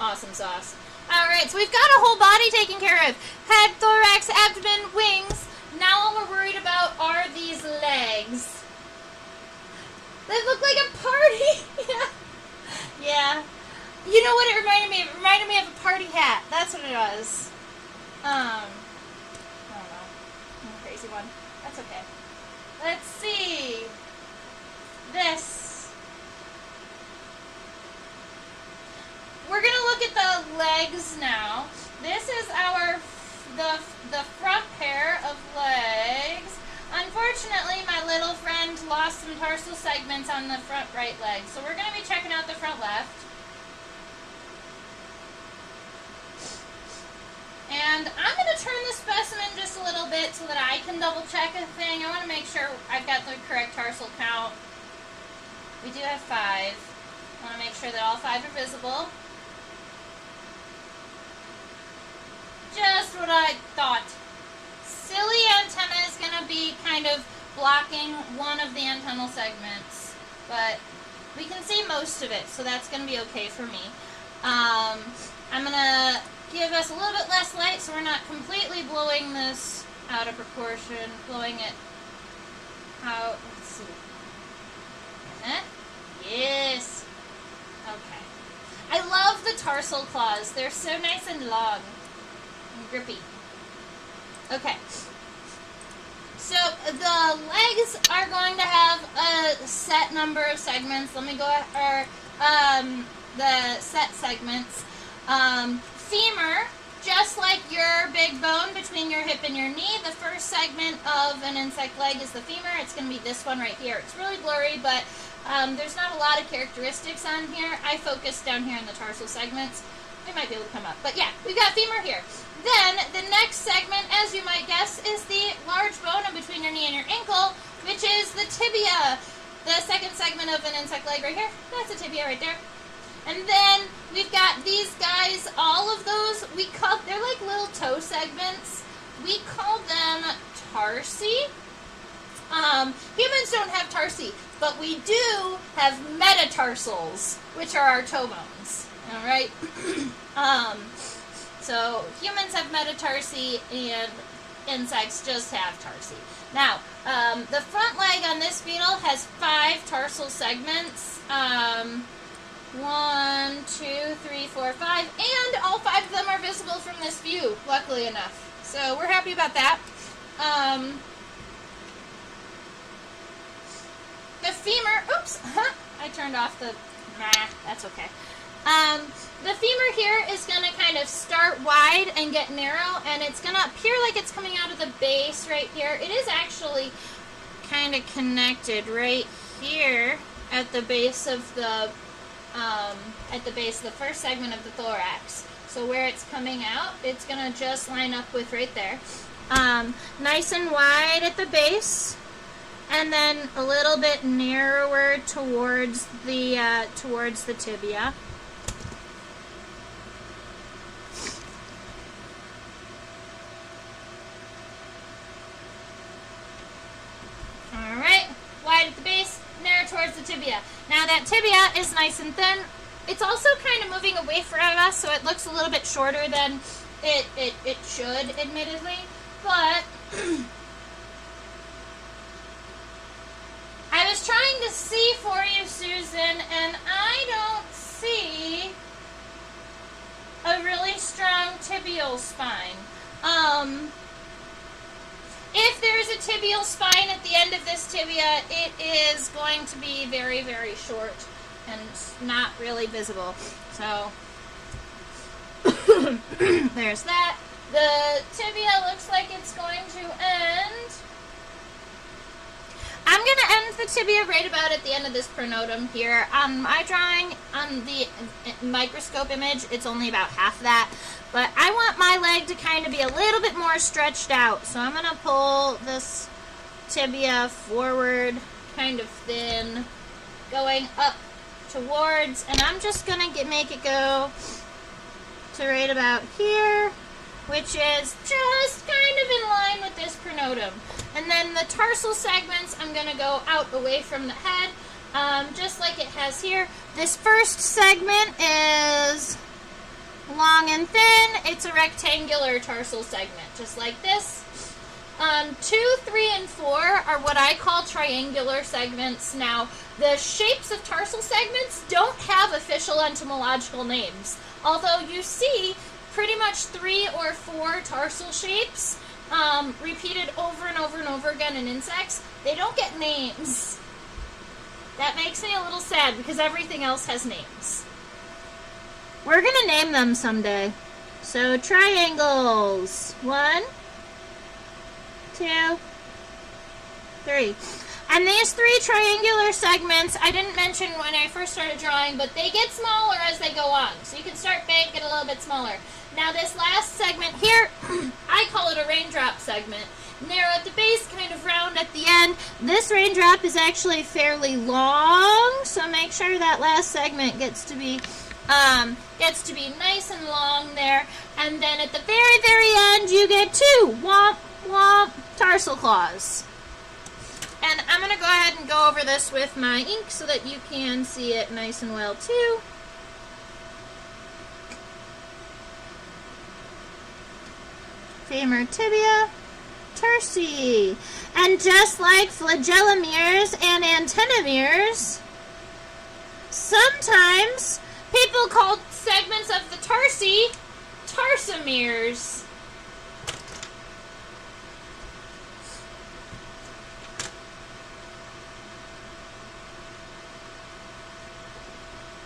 Awesome sauce. Alright, so we've got a whole body taken care of. Head, thorax, abdomen, wings. Now all we're worried about are these legs. They look like a party. Yeah. You know what it reminded me of? It reminded me of a party hat. That's what it was. I don't know. I'm a crazy one. That's okay. Let's see. This. We're going to look at the legs now. This is the front pair of legs. Unfortunately, my little friend lost some tarsal segments on the front right leg. So we're going to be checking out the front left. And I'm going to turn the specimen just a little bit so that I can double check a thing. I want to make sure I've got the correct tarsal count. We do have 5. I want to make sure that all 5 are visible. Just what I thought. Silly antenna is going to be kind of blocking one of the antennal segments, but we can see most of it, so that's going to be okay for me. I'm going to give us a little bit less light so we're not completely blowing this out of proportion, blowing it out. Let's see. Yes. Okay. I love the tarsal claws. They're so nice and long. Grippy. Okay. So the legs are going to have a set number of segments. Let me go the set segments. Femur, just like your big bone between your hip and your knee, the first segment of an insect leg is the femur. It's going to be this one right here. It's really blurry, but There's not a lot of characteristics on here. I focused down here in the tarsal segments. They might be able to come up. But yeah, we've got femur here. Then the next segment, as you might guess, is the large bone in between your knee and your ankle, which is the tibia. The second segment of an insect leg right here. That's a tibia right there. And then we've got these guys, all of those, they're like little toe segments. We call them tarsi. Humans don't have tarsi, but we do have metatarsals, which are our toe bones. All right. So humans have metatarsi, and insects just have tarsi. Now, the front leg on this beetle has 5 tarsal segments. 1, 2, 3, 4, 5, and all 5 of them are visible from this view, luckily enough. So we're happy about that. The femur, oops, I turned off the, that's okay. The femur here is going to kind of start wide and get narrow, and it's going to appear like it's coming out of the base right here. It is actually kind of connected right here at the base of the first segment of the thorax. So where it's coming out, it's going to just line up with right there. Nice and wide at the base, and then a little bit narrower towards the tibia. Alright, wide at the base, narrow towards the tibia. Now that tibia is nice and thin. It's also kind of moving away from us, so it looks a little bit shorter than it should, admittedly. But I was trying to see for you, Susan, and I don't see a really strong tibial spine. If there's a tibial spine at the end of this tibia, it is going to be very, very short and not really visible. So there's that. The tibia looks like it's going to end. I'm going to end the tibia right about at the end of this pronotum here. On my drawing, on the microscope image, it's only about half that. But I want my leg to kind of be a little bit more stretched out. So I'm going to pull this tibia forward, kind of thin, going up towards, and I'm just going to make it go to right about here, which is just kind of in line with this pronotum. And then the tarsal segments, I'm going to go out away from the head, just like it has here. This first segment is long and thin. It's a rectangular tarsal segment, just like this. 2, 3, and 4 are what I call triangular segments. Now, the shapes of tarsal segments don't have official entomological names, although you see pretty much 3 or 4 tarsal shapes repeated over and over and over again in insects. They don't get names. That makes me a little sad because everything else has names. We're going to name them someday. So, triangles. 1, 2, 3. And these 3 triangular segments, I didn't mention when I first started drawing, but they get smaller as they go on. So you can start big, get a little bit smaller. Now this last segment here, I call it a raindrop segment. Narrow at the base, kind of round at the end. This raindrop is actually fairly long, so make sure that last segment gets to be nice and long there. And then at the very, very end, you get 2 womp, womp tarsal claws. And I'm going to go ahead and go over this with my ink so that you can see it nice and well too. Femur, tibia, tarsi. And just like flagellomeres and antenomeres, sometimes people call segments of the tarsi tarsomeres.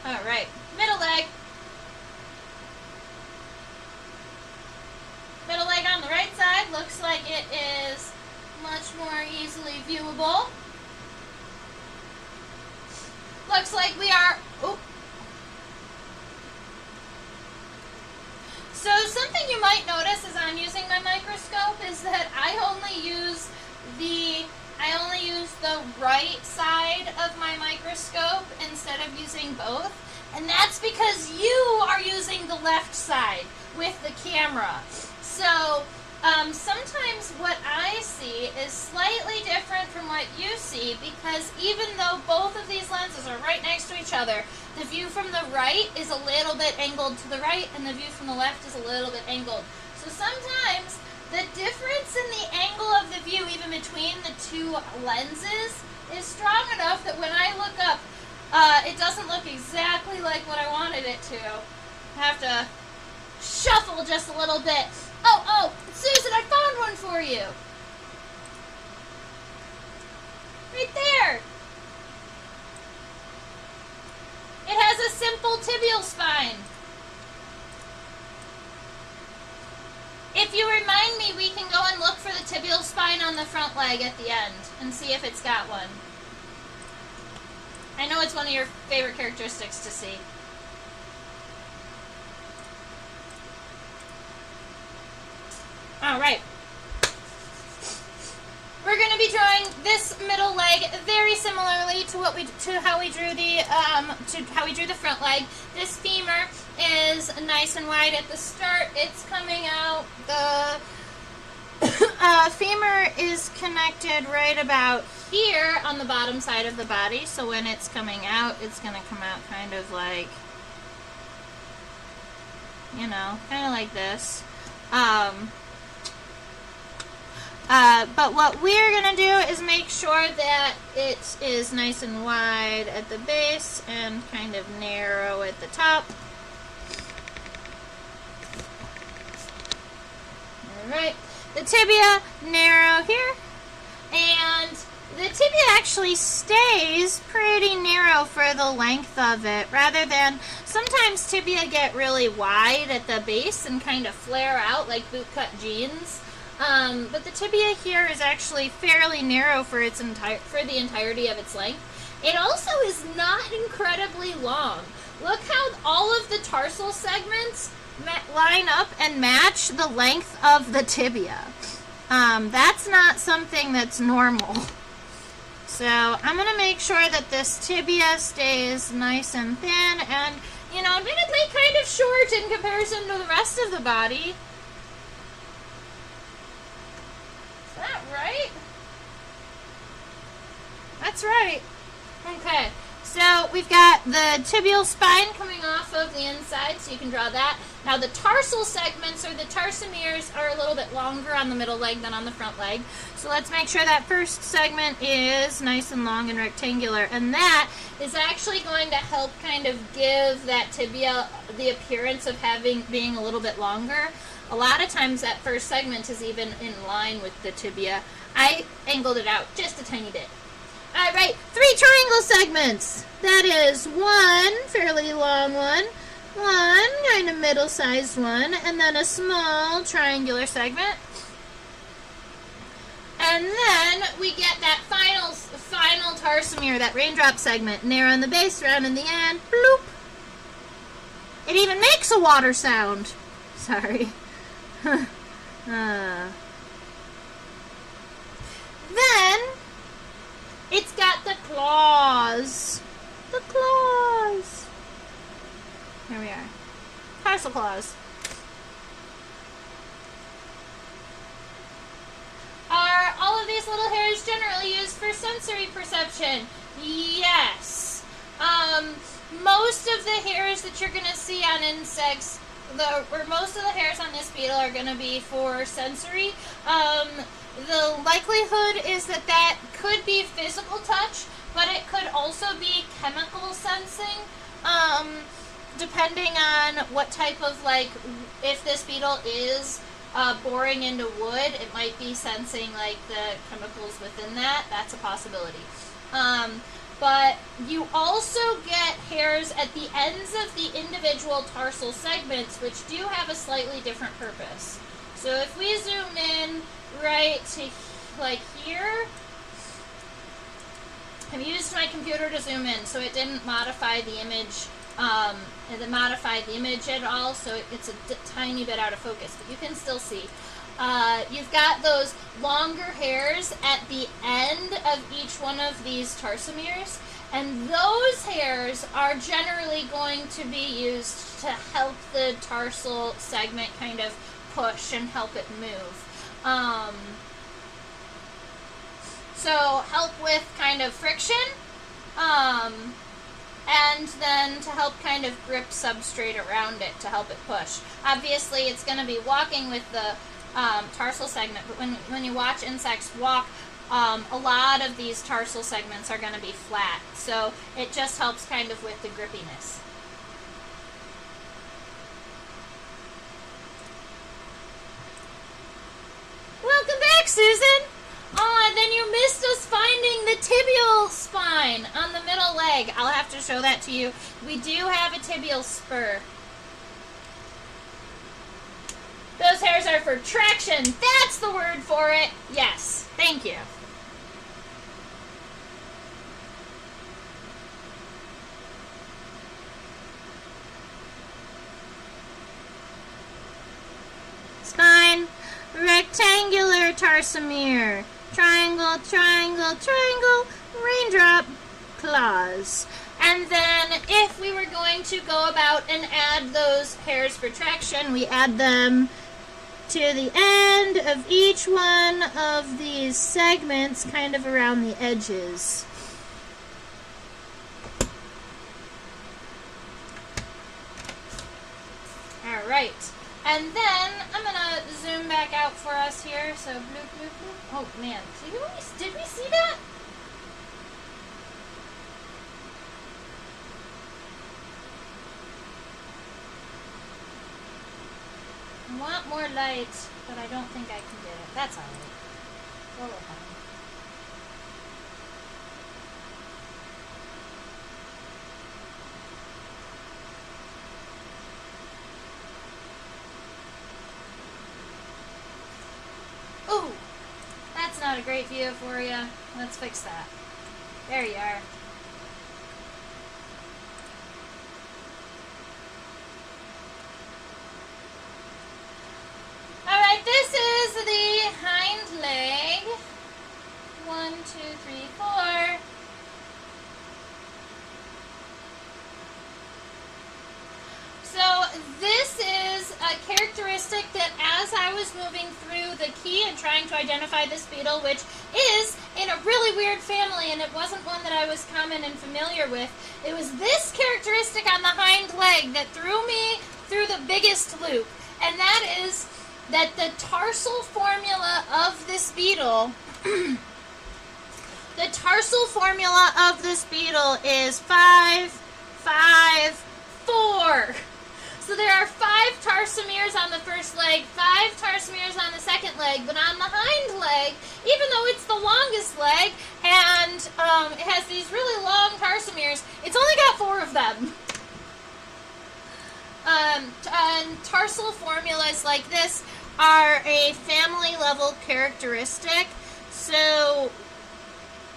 Alright, middle leg. Middle leg on the right side looks like it is much more easily viewable. looks like we are... Oop. So something you might notice as I'm using my microscope is that I only use the right side of my microscope instead of using both. And that's because you are using the left side with the camera. So sometimes what I see is slightly different from what you see, because even though both of these lenses are right next to each other, the view from the right is a little bit angled to the right and the view from the left is a little bit angled. So sometimes the difference in the angle of the view, even between the two lenses, is strong enough that when I look up, it doesn't look exactly like what I wanted it to. I have to shuffle just a little bit. Oh, Susan, I found one for you. Right there. It has a simple tibial spine. If you remind me, we can go and look for the tibial spine on the front leg at the end and see if it's got one. I know it's one of your favorite characteristics to see. All right. We're going to be drawing this middle leg very similarly to how we drew the front leg. This femur is nice and wide at the start. It's coming out. The femur is connected right about here on the bottom side of the body. So when it's coming out, it's going to come out kind of like, you know, kind of like this. But what we're going to do is make sure that it is nice and wide at the base and kind of narrow at the top. Alright, the tibia narrow here, and the tibia actually stays pretty narrow for the length of it, rather than sometimes tibia get really wide at the base and kind of flare out like bootcut jeans. But the tibia here is actually fairly narrow for the entirety of its length. It also is not incredibly long. Look how all of the tarsal segments line up and match the length of the tibia. That's not something that's normal. So I'm going to make sure that this tibia stays nice and thin and, you know, admittedly kind of short in comparison to the rest of the body. Is that right? That's right. Okay, so we've got the tibial spine coming off of the inside, so you can draw that. Now the tarsal segments, or the tarsomeres, are a little bit longer on the middle leg than on the front leg. So let's make sure that first segment is nice and long and rectangular, and that is actually going to help kind of give that tibia the appearance of being a little bit longer. A lot of times that first segment is even in line with the tibia. I angled it out just a tiny bit. Alright, 3 triangle segments. That is one fairly long one kind of middle-sized one, and then a small triangular segment. And then we get that final tarsomere, that raindrop segment. Narrow in the base, round in the end. Bloop. It even makes a water sound. Sorry. Then it's got the claws. The claws. Here we are. Tarsal claws. Are all of these little hairs generally used for sensory perception? Yes. Most of the hairs that you're going to see on insects, most of the hairs on this beetle are going to be for sensory. The likelihood is that could be physical touch, but it could also be chemical sensing, depending on what type of, if this beetle is boring into wood, it might be sensing, the chemicals within that. That's a possibility. But you also get hairs at the ends of the individual tarsal segments, which do have a slightly different purpose. So if we zoom in right to here, I used my computer to zoom in, so it didn't modify the image. It modified the image at all, so it's a tiny bit out of focus, but you can still see. You've got those longer hairs at the end of each one of these tarsomeres, and those hairs are generally going to be used to help the tarsal segment kind of push and help it move. So help with kind of friction, and then to help kind of grip substrate around it to help it push. Obviously, it's going to be walking with the tarsal segment, but when you watch insects walk, a lot of these tarsal segments are going to be flat, so it just helps kind of with the grippiness. Welcome back, Susan! Oh, and then you missed us finding the tibial spine on the middle leg. I'll have to show that to you. We do have a tibial spur. Those hairs are for traction. That's the word for it. Yes. Thank you. Spine. Rectangular tarsomere. Triangle, triangle, triangle. Raindrop. Claws. And then if we were going to go about and add those hairs for traction, we add them to the end of each one of these segments, kind of around the edges. All right. And then I'm going to zoom back out for us here. So, bloop, bloop, bloop. Oh, man. Did we see that? I want more light, but I don't think I can get it. That's all right. We'll work on it. Ooh, that's not a great view for you. Let's fix that. There you are. Alright, this is the hind leg. 1, 2, 3, 4. So this is a characteristic that as I was moving through the key and trying to identify this beetle, which is in a really weird family, and it wasn't one that I was common and familiar with, it was this characteristic on the hind leg that threw me through the biggest loop. And that is that the tarsal formula of this beetle, the tarsal formula of this beetle is 5, 5, 4. So there are 5 tarsomeres on the first leg, 5 tarsomeres on the second leg, but on the hind leg, even though it's the longest leg and it has these really long tarsomeres, it's only got 4 of them. And tarsal formulas like this are a family level characteristic. So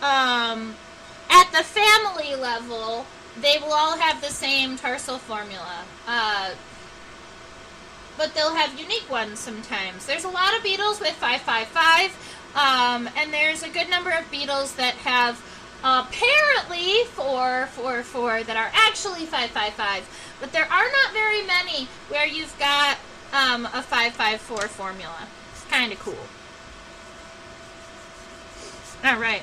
at the family level, they will all have the same tarsal formula, but they'll have unique ones sometimes. There's a lot of beetles with 5, 5, 5, and there's a good number of beetles that have apparently 4, 4, 4 that are actually 5, 5, 5, but there are not very many where you've got a 5, 5, 4 formula. It's kind of cool. All right.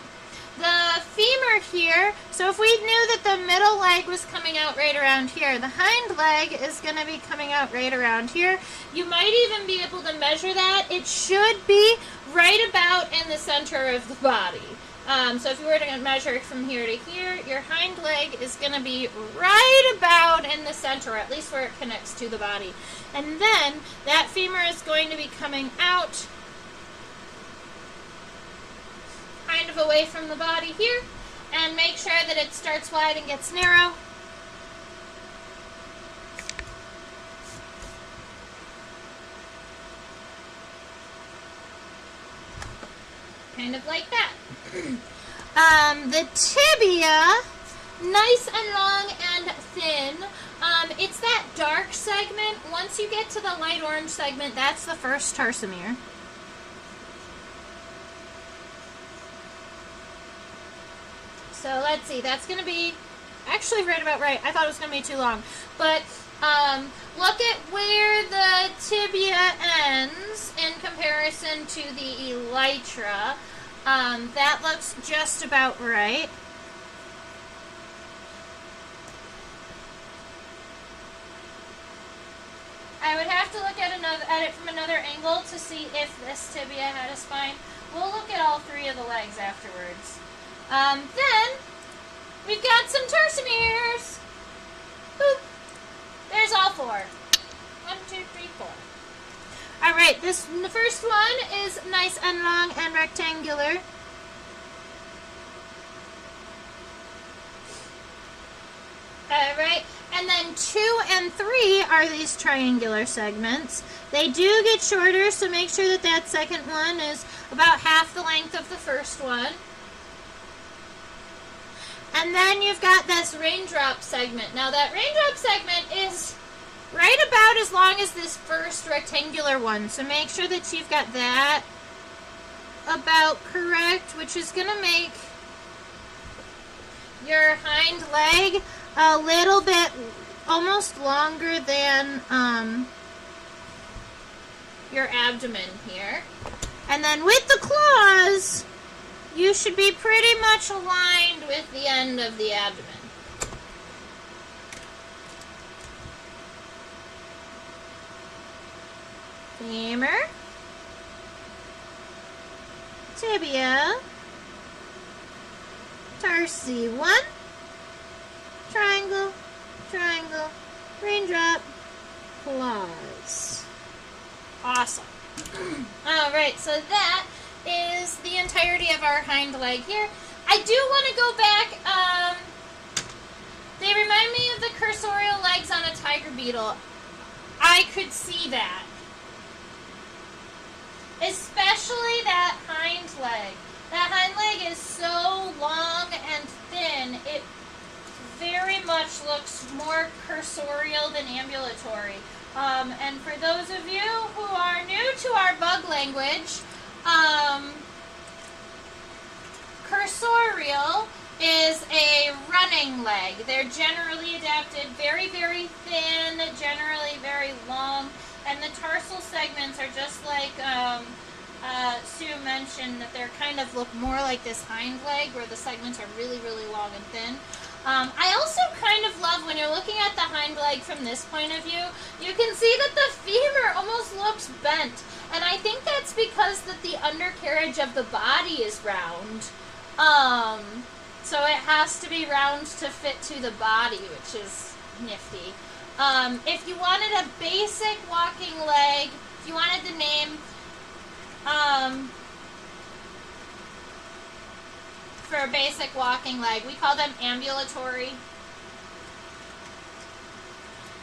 The femur here, so if we knew that the middle leg was coming out right around here, the hind leg is going to be coming out right around here. You might even be able to measure that. It should be right about in the center of the body. So if you were to measure from here to here, your hind leg is going to be right about in the center, at least where it connects to the body. And then that femur is going to be coming out kind of away from the body here, and make sure that it starts wide and gets narrow. Kind of like that. The tibia, nice and long and thin. It's that dark segment. Once you get to the light orange segment, that's the first tarsomere. So let's see, that's going to be actually right about right. I thought it was going to be too long. But look at where the tibia ends in comparison to the elytra. That looks just about right. I would have to look at it from another angle to see if this tibia had a spine. We'll look at all three of the legs afterwards. Then we've got some tarsomeres. Boop. There's all four. 1, 2, 3, 4. All right. The first one is nice and long and rectangular. All right. And then 2 and 3 are these triangular segments. They do get shorter, so make sure that that second one is about half the length of the first one. And then you've got this raindrop segment. Now that raindrop segment is right about as long as this first rectangular one. So make sure that you've got that about correct, which is going to make your hind leg a little bit almost longer than your abdomen here. And then with the claws, you should be pretty much aligned with the end of the abdomen. Femur, tibia, tarsi 1, triangle, triangle, raindrop, claws. Awesome. Alright, so that is the entirety of our hind leg here. I do want to go back, they remind me of the cursorial legs on a tiger beetle. I could see that. Especially that hind leg. That hind leg is so long and thin, it very much looks more cursorial than ambulatory. And for those of you who are new to our bug language, cursorial is a running leg. They're generally adapted very, very thin, generally very long, and the tarsal segments are just like Sue mentioned, that they're kind of look more like this hind leg where the segments are really, really long and thin. I also kind of love when you're looking at the hind leg from this point of view, you can see that the femur almost looks bent. And I think that's because that the undercarriage of the body is round. So it has to be round to fit to the body, which is nifty. If you wanted a basic walking leg, if you wanted the name, for a basic walking leg, we call them ambulatory.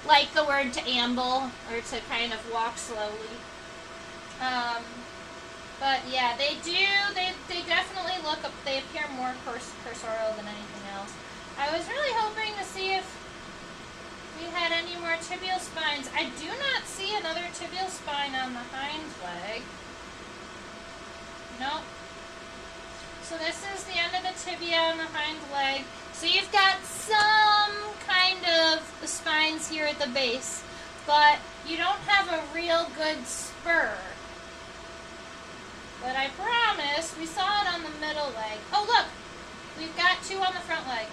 Like the word to amble, or to kind of walk slowly. But yeah, they definitely look up, they appear more cursorial than anything else. I was really hoping to see if we had any more tibial spines. I do not see another tibial spine on the hind leg. Nope. So this is the end of the tibia on the hind leg. So you've got some kind of spines here at the base, but you don't have a real good spur. But I promise, we saw it on the middle leg. Oh look, we've got 2 on the front leg.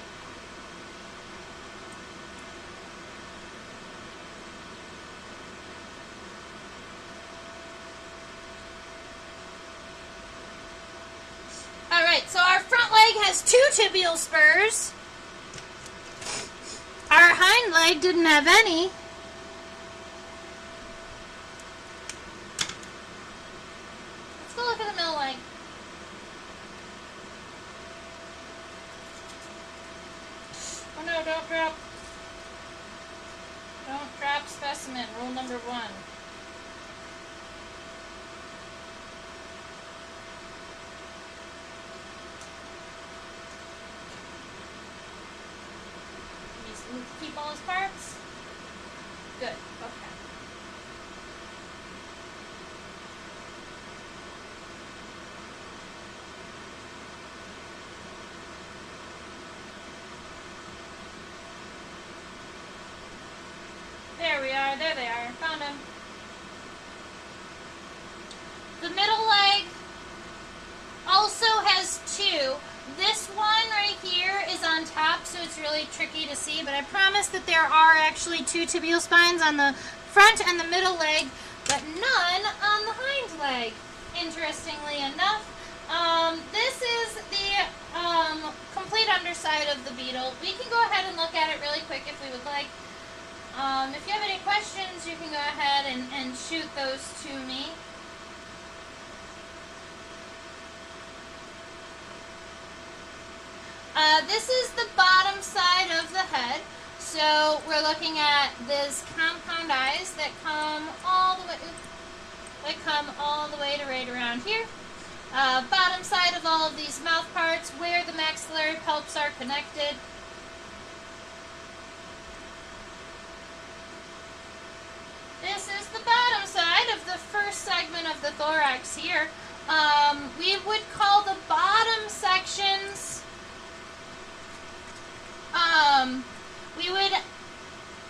Alright, so our front leg has 2 tibial spurs. Our hind leg didn't have any. Let's go look at the middle leg. Oh no, don't drop. Don't drop specimen, rule number 1. keep all his parts? Good, okay. There we are, there they are, found him. The middle leg also has two. This one right here is on top, so it's really tricky to see, but I promise that there are actually two tibial spines on the front and the middle leg, but none on the hind leg, interestingly enough. This is the complete underside of the beetle. We can go ahead and look at it really quick if we would like. If you have any questions, you can go ahead and shoot those to me. This is the bottom side of the head. So we're looking at these compound eyes that come all the way to right around here. Bottom side of all of these mouth parts where the maxillary pulps are connected. This is the bottom side of the first segment of the thorax here. We would call the bottom sections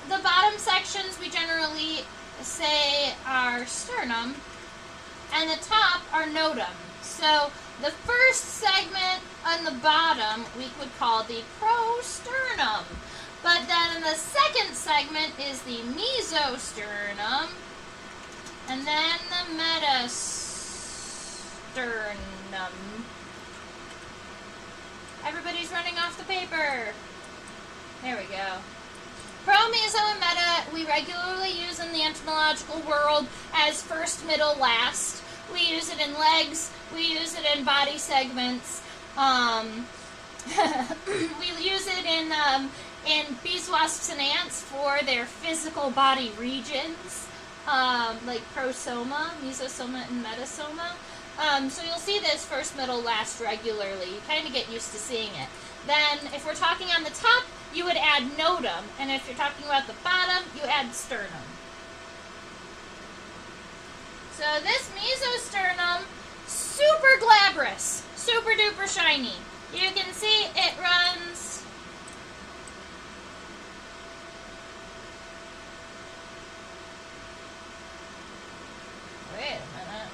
the bottom sections we generally say are sternum, and the top are notum. So the first segment on the bottom we would call the prosternum, but then the second segment is the mesosternum, and then the metasternum. Everybody's running off the paper. There we go. Pro, meso, and meta we regularly use in the entomological world as first, middle, last. We use it in legs. We use it in body segments. We use it in bees, wasps, and ants for their physical body regions, like prosoma, mesosoma, and metasoma. So you'll see this first, middle, last regularly. You kind of get used to seeing it. Then, if we're talking on the top, you would add notum, and if you're talking about the bottom, you add sternum. So this mesosternum, super glabrous, super duper shiny. You can see it runs wait a minute.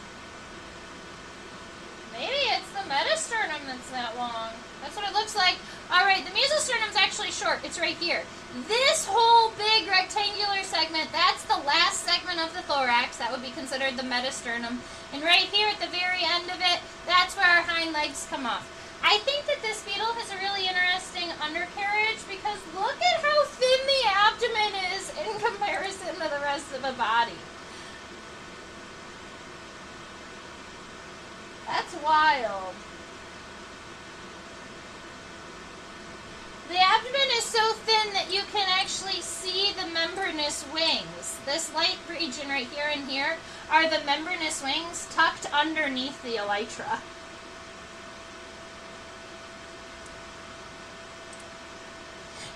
Maybe it's the metasternum that's that long. That's what it looks like. Alright, the mesosternum's actually short. It's right here. This whole big rectangular segment, that's the last segment of the thorax. That would be considered the metasternum. And right here at the very end of it, that's where our hind legs come off. I think that this beetle has a really interesting undercarriage because look at how thin the abdomen is in comparison to the rest of the body. That's wild. The abdomen is so thin that you can actually see the membranous wings. This light region right here and here are the membranous wings tucked underneath the elytra.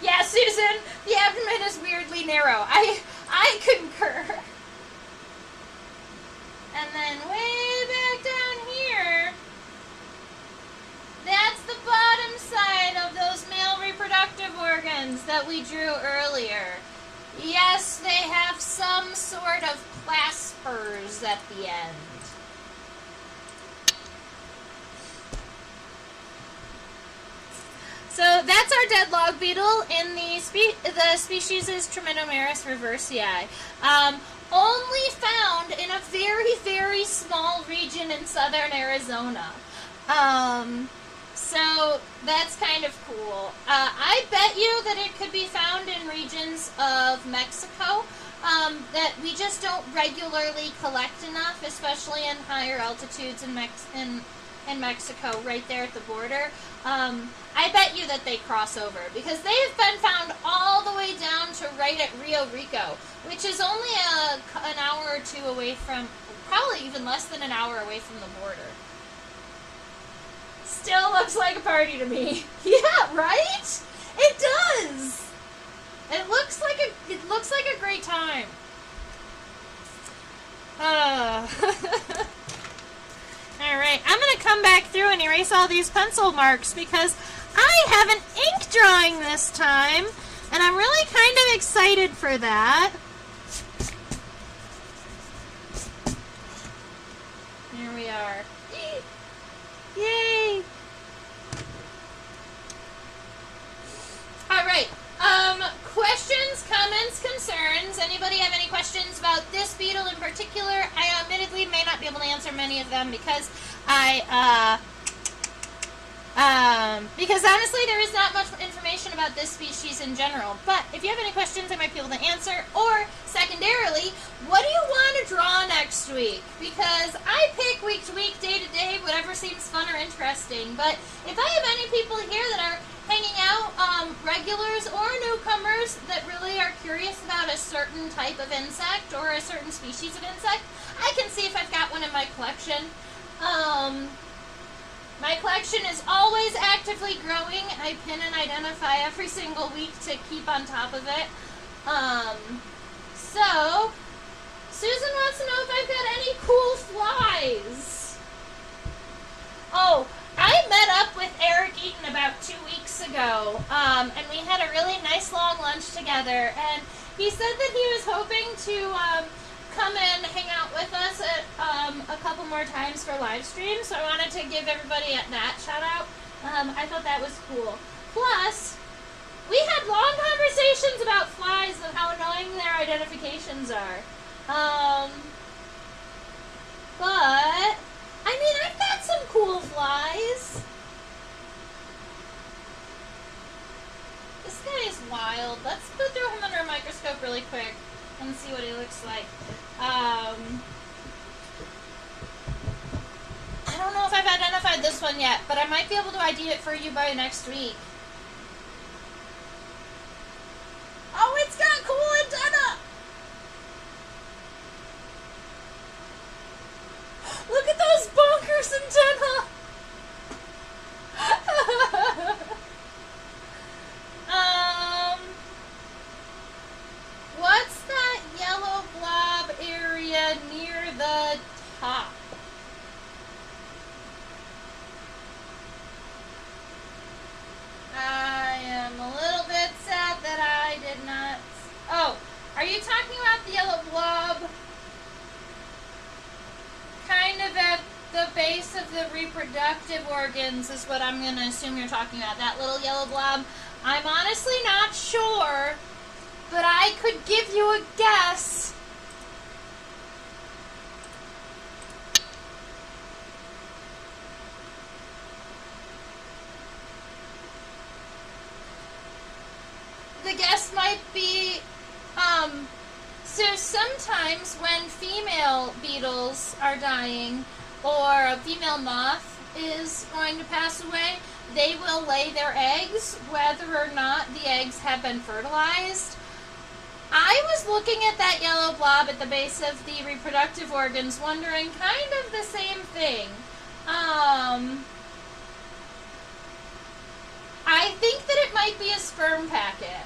Yeah, Susan, the abdomen is weirdly narrow. I concur. And then way back down here, that's the bottom side of those male reproductive organs that we drew earlier. Yes, they have some sort of claspers at the end. So that's our dead log beetle in the species is Trimitomerus riversii. Only found in a very, very small region in southern Arizona. So that's kind of cool. I bet you that it could be found in regions of Mexico that we just don't regularly collect enough, especially in higher altitudes in Mexico, right there at the border. I bet you that they cross over because they have been found all the way down to right at Rio Rico, which is only an hour or two away from, probably even less than an hour away from the border. Still looks like a party to me. Yeah, right? It does! looks like a great time. Alright, I'm going to come back through and erase all these pencil marks because I have an ink drawing this time, and I'm really kind of excited for that. Here we are. Yay! Alright, questions, comments, concerns. Anybody have any questions about this beetle in particular? I admittedly may not be able to answer many of them because because honestly there is not much information about this species in general. But if you have any questions I might be able to answer. Or secondarily, what do you want to draw next week? Because I pick week to week, day to day, whatever seems fun or interesting. But if I have any people here that are hanging out, regulars or newcomers that really are curious about a certain type of insect or a certain species of insect, I can see if I've got one in my collection. My collection is always actively growing. I pin and identify every single week to keep on top of it. So, Susan wants to know if I've got any cool flies. Oh, I met up with Eric Eaton about 2 weeks ago, and we had a really nice long lunch together, and he said that he was hoping to come and hang out with us at, a couple more times for live stream, so I wanted to give everybody that shout out. I thought that was cool. Plus, we had long conversations about flies and how annoying their identifications are. But I mean, I've got some cool flies. This guy is wild. Let's put throw him under a microscope really quick and see what he looks like. I don't know if I've identified this one yet, but I might be able to ID it for you by next week. Oh, it's got cool antenna! Look at those bonkers antenna! What's that yellow blob area near the top? I am a little bit sad that I did not... Oh, are you talking about the yellow blob? Kind of at the base of the reproductive organs is what I'm going to assume you're talking about. That little yellow blob. I'm honestly not sure, but I could give you a guess. The guess might be, so sometimes when female beetles are dying or a female moth is going to pass away, they will lay their eggs whether or not the eggs have been fertilized. I was looking at that yellow blob at the base of the reproductive organs wondering kind of the same thing. I think that it might be a sperm packet.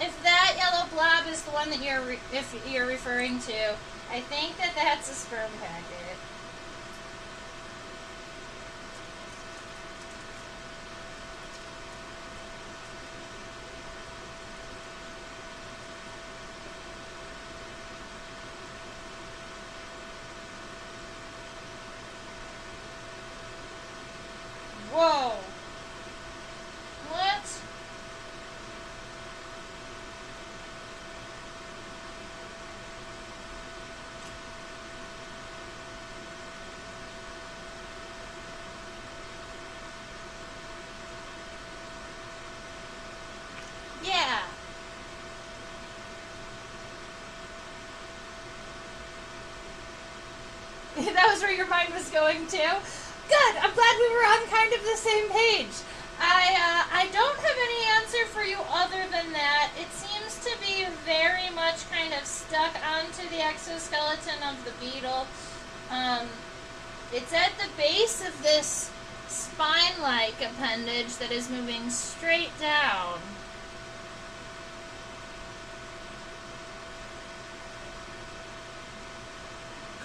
If that yellow blob is the one that you're referring to, I think that that's a sperm packet. Whoa. What? Yeah. That was where your mind was going to? Good. I'm glad we were on kind of the same page. I don't have any answer for you other than that. It seems to be very much kind of stuck onto the exoskeleton of the beetle. It's at the base of this spine-like appendage that is moving straight down.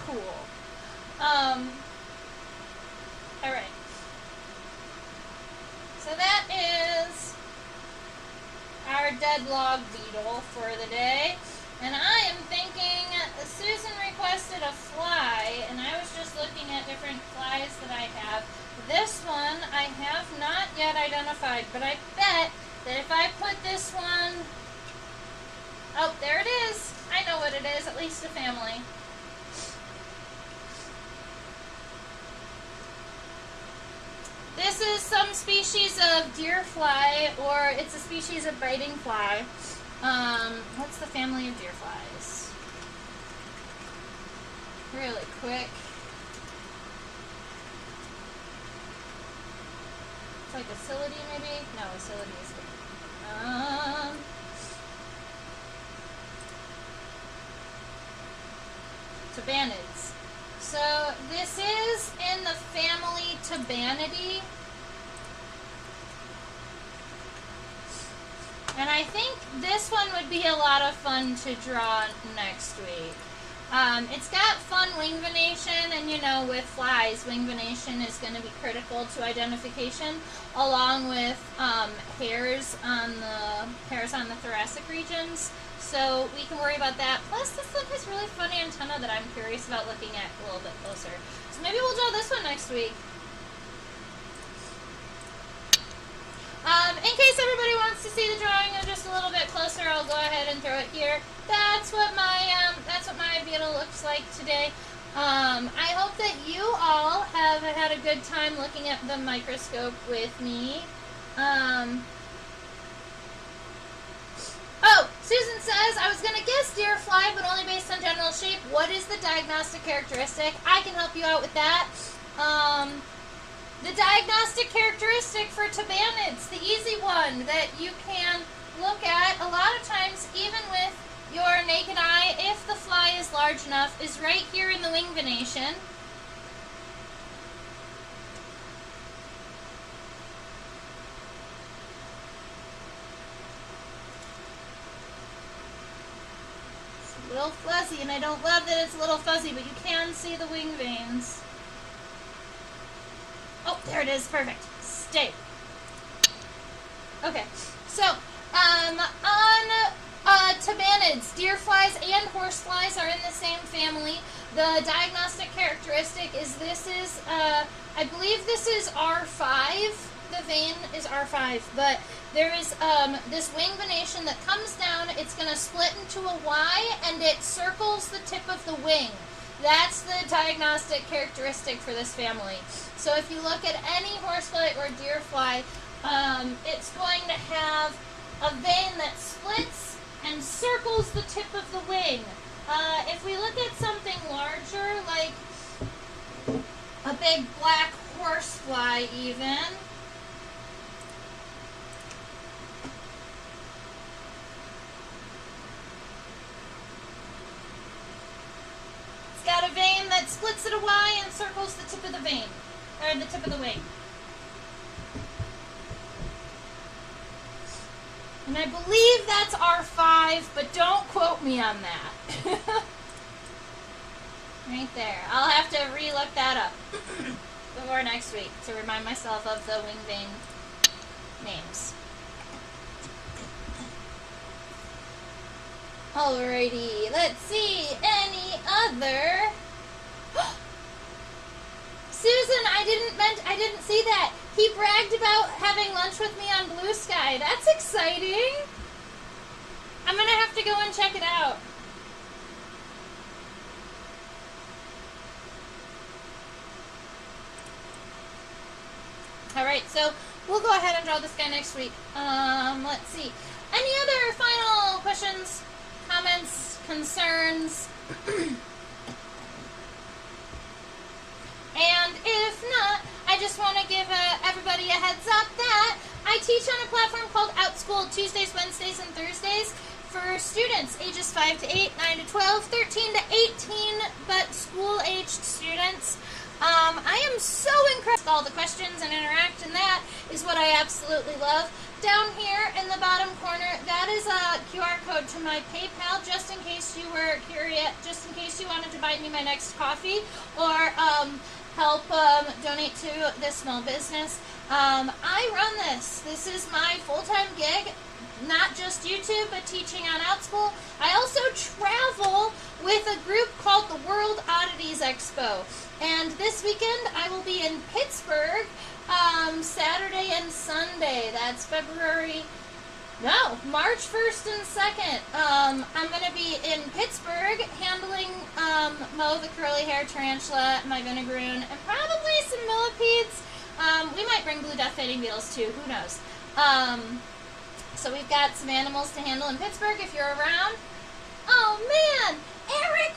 Cool. Alright. So that is our dead log beetle for the day. And I am thinking, Susan requested a fly, and I was just looking at different flies that I have. This one I have not yet identified, but I bet that if I put this one, oh, there it is. I know what it is, at least a family. This is some species of deer fly, or it's a species of biting fly. What's the family of deer flies? Really quick. It's like Acylide, maybe? No, Acylide is different. Tabanids. So this is in the family Tabanidae. And I think this one would be a lot of fun to draw next week. It's got fun wing venation, and you know, with flies, wing venation is going to be critical to identification, along with hairs on the thoracic regions. So we can worry about that. Plus, this one has really fun antenna that I'm curious about looking at a little bit closer. So maybe we'll draw this one next week. In case everybody wants to see the drawing just a little bit closer, I'll go ahead and throw it here. That's what my beetle looks like today. I hope that you all have had a good time looking at the microscope with me. Oh, Susan says, I was going to guess deer fly, but only based on general shape. What is the diagnostic characteristic? I can help you out with that. The diagnostic characteristic for tabanids, the easy one that you can look at a lot of times, even with your naked eye, if the fly is large enough, is right here in the wing venation. It's a little fuzzy, and I don't love that it's a little fuzzy, but you can see the wing veins. Oh, there it is. Perfect. Stay. Okay. So, on tabanids, deer flies and horse flies are in the same family. The diagnostic characteristic is I believe this is R5. The vein is R5, but there is this wing venation that comes down. It's going to split into a Y, and it circles the tip of the wing. That's the diagnostic characteristic for this family. So if you look at any horsefly or deer fly, it's going to have a vein that splits and circles the tip of the wing. If we look at something larger, like a big black horsefly even, got a vein that splits at a Y and circles the tip of the vein, or the tip of the wing. And I believe that's R5, but don't quote me on that. Right there. I'll have to re-look that up before next week to remind myself of the wing vein names. Alrighty, let's see, any other? Susan, I didn't see that. He bragged about having lunch with me on Blue Sky. That's exciting. I'm gonna have to go and check it out. Alright, so we'll go ahead and draw this guy next week. Let's see. Any other final questions? Comments, concerns, and if not, I just want to give everybody a heads up that I teach on a platform called OutSchool Tuesdays, Wednesdays, and Thursdays for students ages 5 to 8, 9 to 12, 13 to 18, but school-aged students. I am so incredible with all the questions and interact, and that is what I absolutely love. Down here in the bottom corner, that is a QR code to my PayPal, just in case you were curious, just in case you wanted to buy me my next coffee, or help donate to this small business. I run this. This is my full-time gig, not just YouTube, but teaching on OutSchool. I also travel with a group called the World Oddities Expo. And this weekend I will be in Pittsburgh, Saturday and Sunday. That's March 1st and 2nd. I'm going to be in Pittsburgh handling Mo the curly hair tarantula, my vinegaroon, and probably some millipedes. We might bring blue death fading beetles too, who knows. So we've got some animals to handle in Pittsburgh if you're around. Oh man, Eric,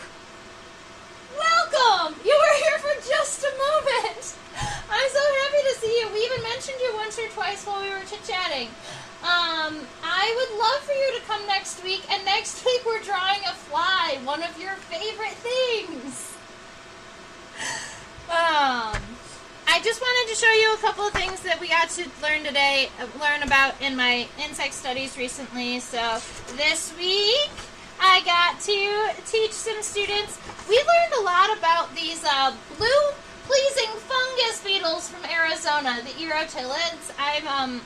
welcome! You were here for just a moment. I'm so happy to see you. We even mentioned you once or twice while we were chit-chatting. I would love for you to come next week, and next week we're drawing a fly, one of your favorite things. I just wanted to show you a couple of things that we got to learn about in my insect studies recently. So this week I got to teach some students. We learned a lot about these blue pleasing fungus beetles from Arizona, the erotilids. I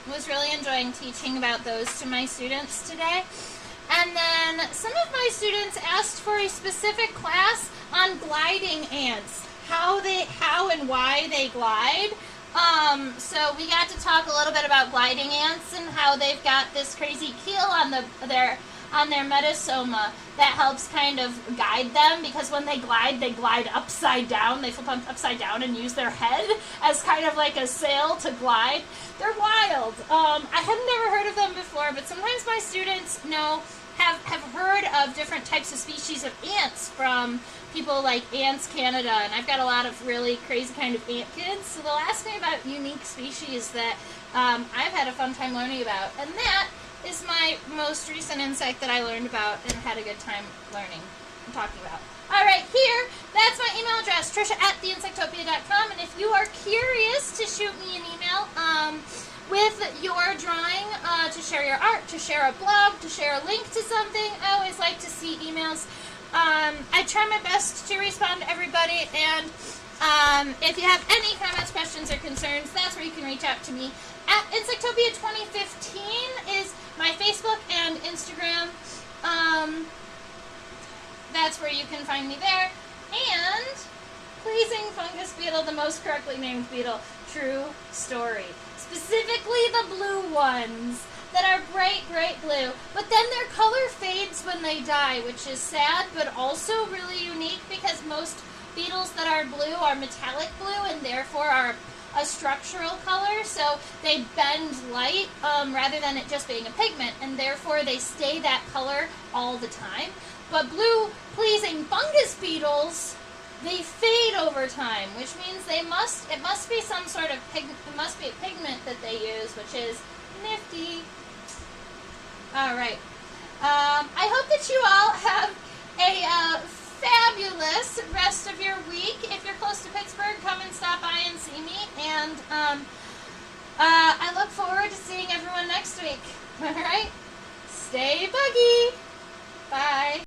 was really enjoying teaching about those to my students today. And then some of my students asked for a specific class on gliding ants, how and why they glide. So we got to talk a little bit about gliding ants and how they've got this crazy keel on their metasoma that helps kind of guide them, because when they glide upside down. They flip upside down and use their head as kind of like a sail to glide. They're wild. I had never heard of them before, but sometimes my students have heard of different types of species of ants from people like Ants Canada, and I've got a lot of really crazy kind of ant kids, so they'll ask me about unique species that I've had a fun time learning about, and that is my most recent insect that I learned about and had a good time learning and talking about. Alright, here, that's my email address, trisha@theinsectopia.com, and if you are curious to shoot me an email with your drawing, to share your art, to share a blog, to share a link to something, I always like to see emails. I try my best to respond to everybody, and if you have any comments, questions, or concerns, that's where you can reach out to me. At Insectopia 2015 is my Facebook and Instagram. That's where you can find me there. And pleasing fungus beetle, the most correctly named beetle, true story. Specifically the blue ones that are bright, bright blue, but then their color fades when they die, which is sad, but also really unique, because most beetles that are blue are metallic blue and therefore are a structural color, so they bend light rather than it just being a pigment, and therefore they stay that color all the time. But blue pleasing fungus beetles, they fade over time, which means it must be some sort of pigment, it must be a pigment that they use, which is nifty. Alright. I hope that you all have a fabulous rest of your week. If you're close to Pittsburgh, come and stop by and see me. And I look forward to seeing everyone next week. Alright? Stay buggy. Bye.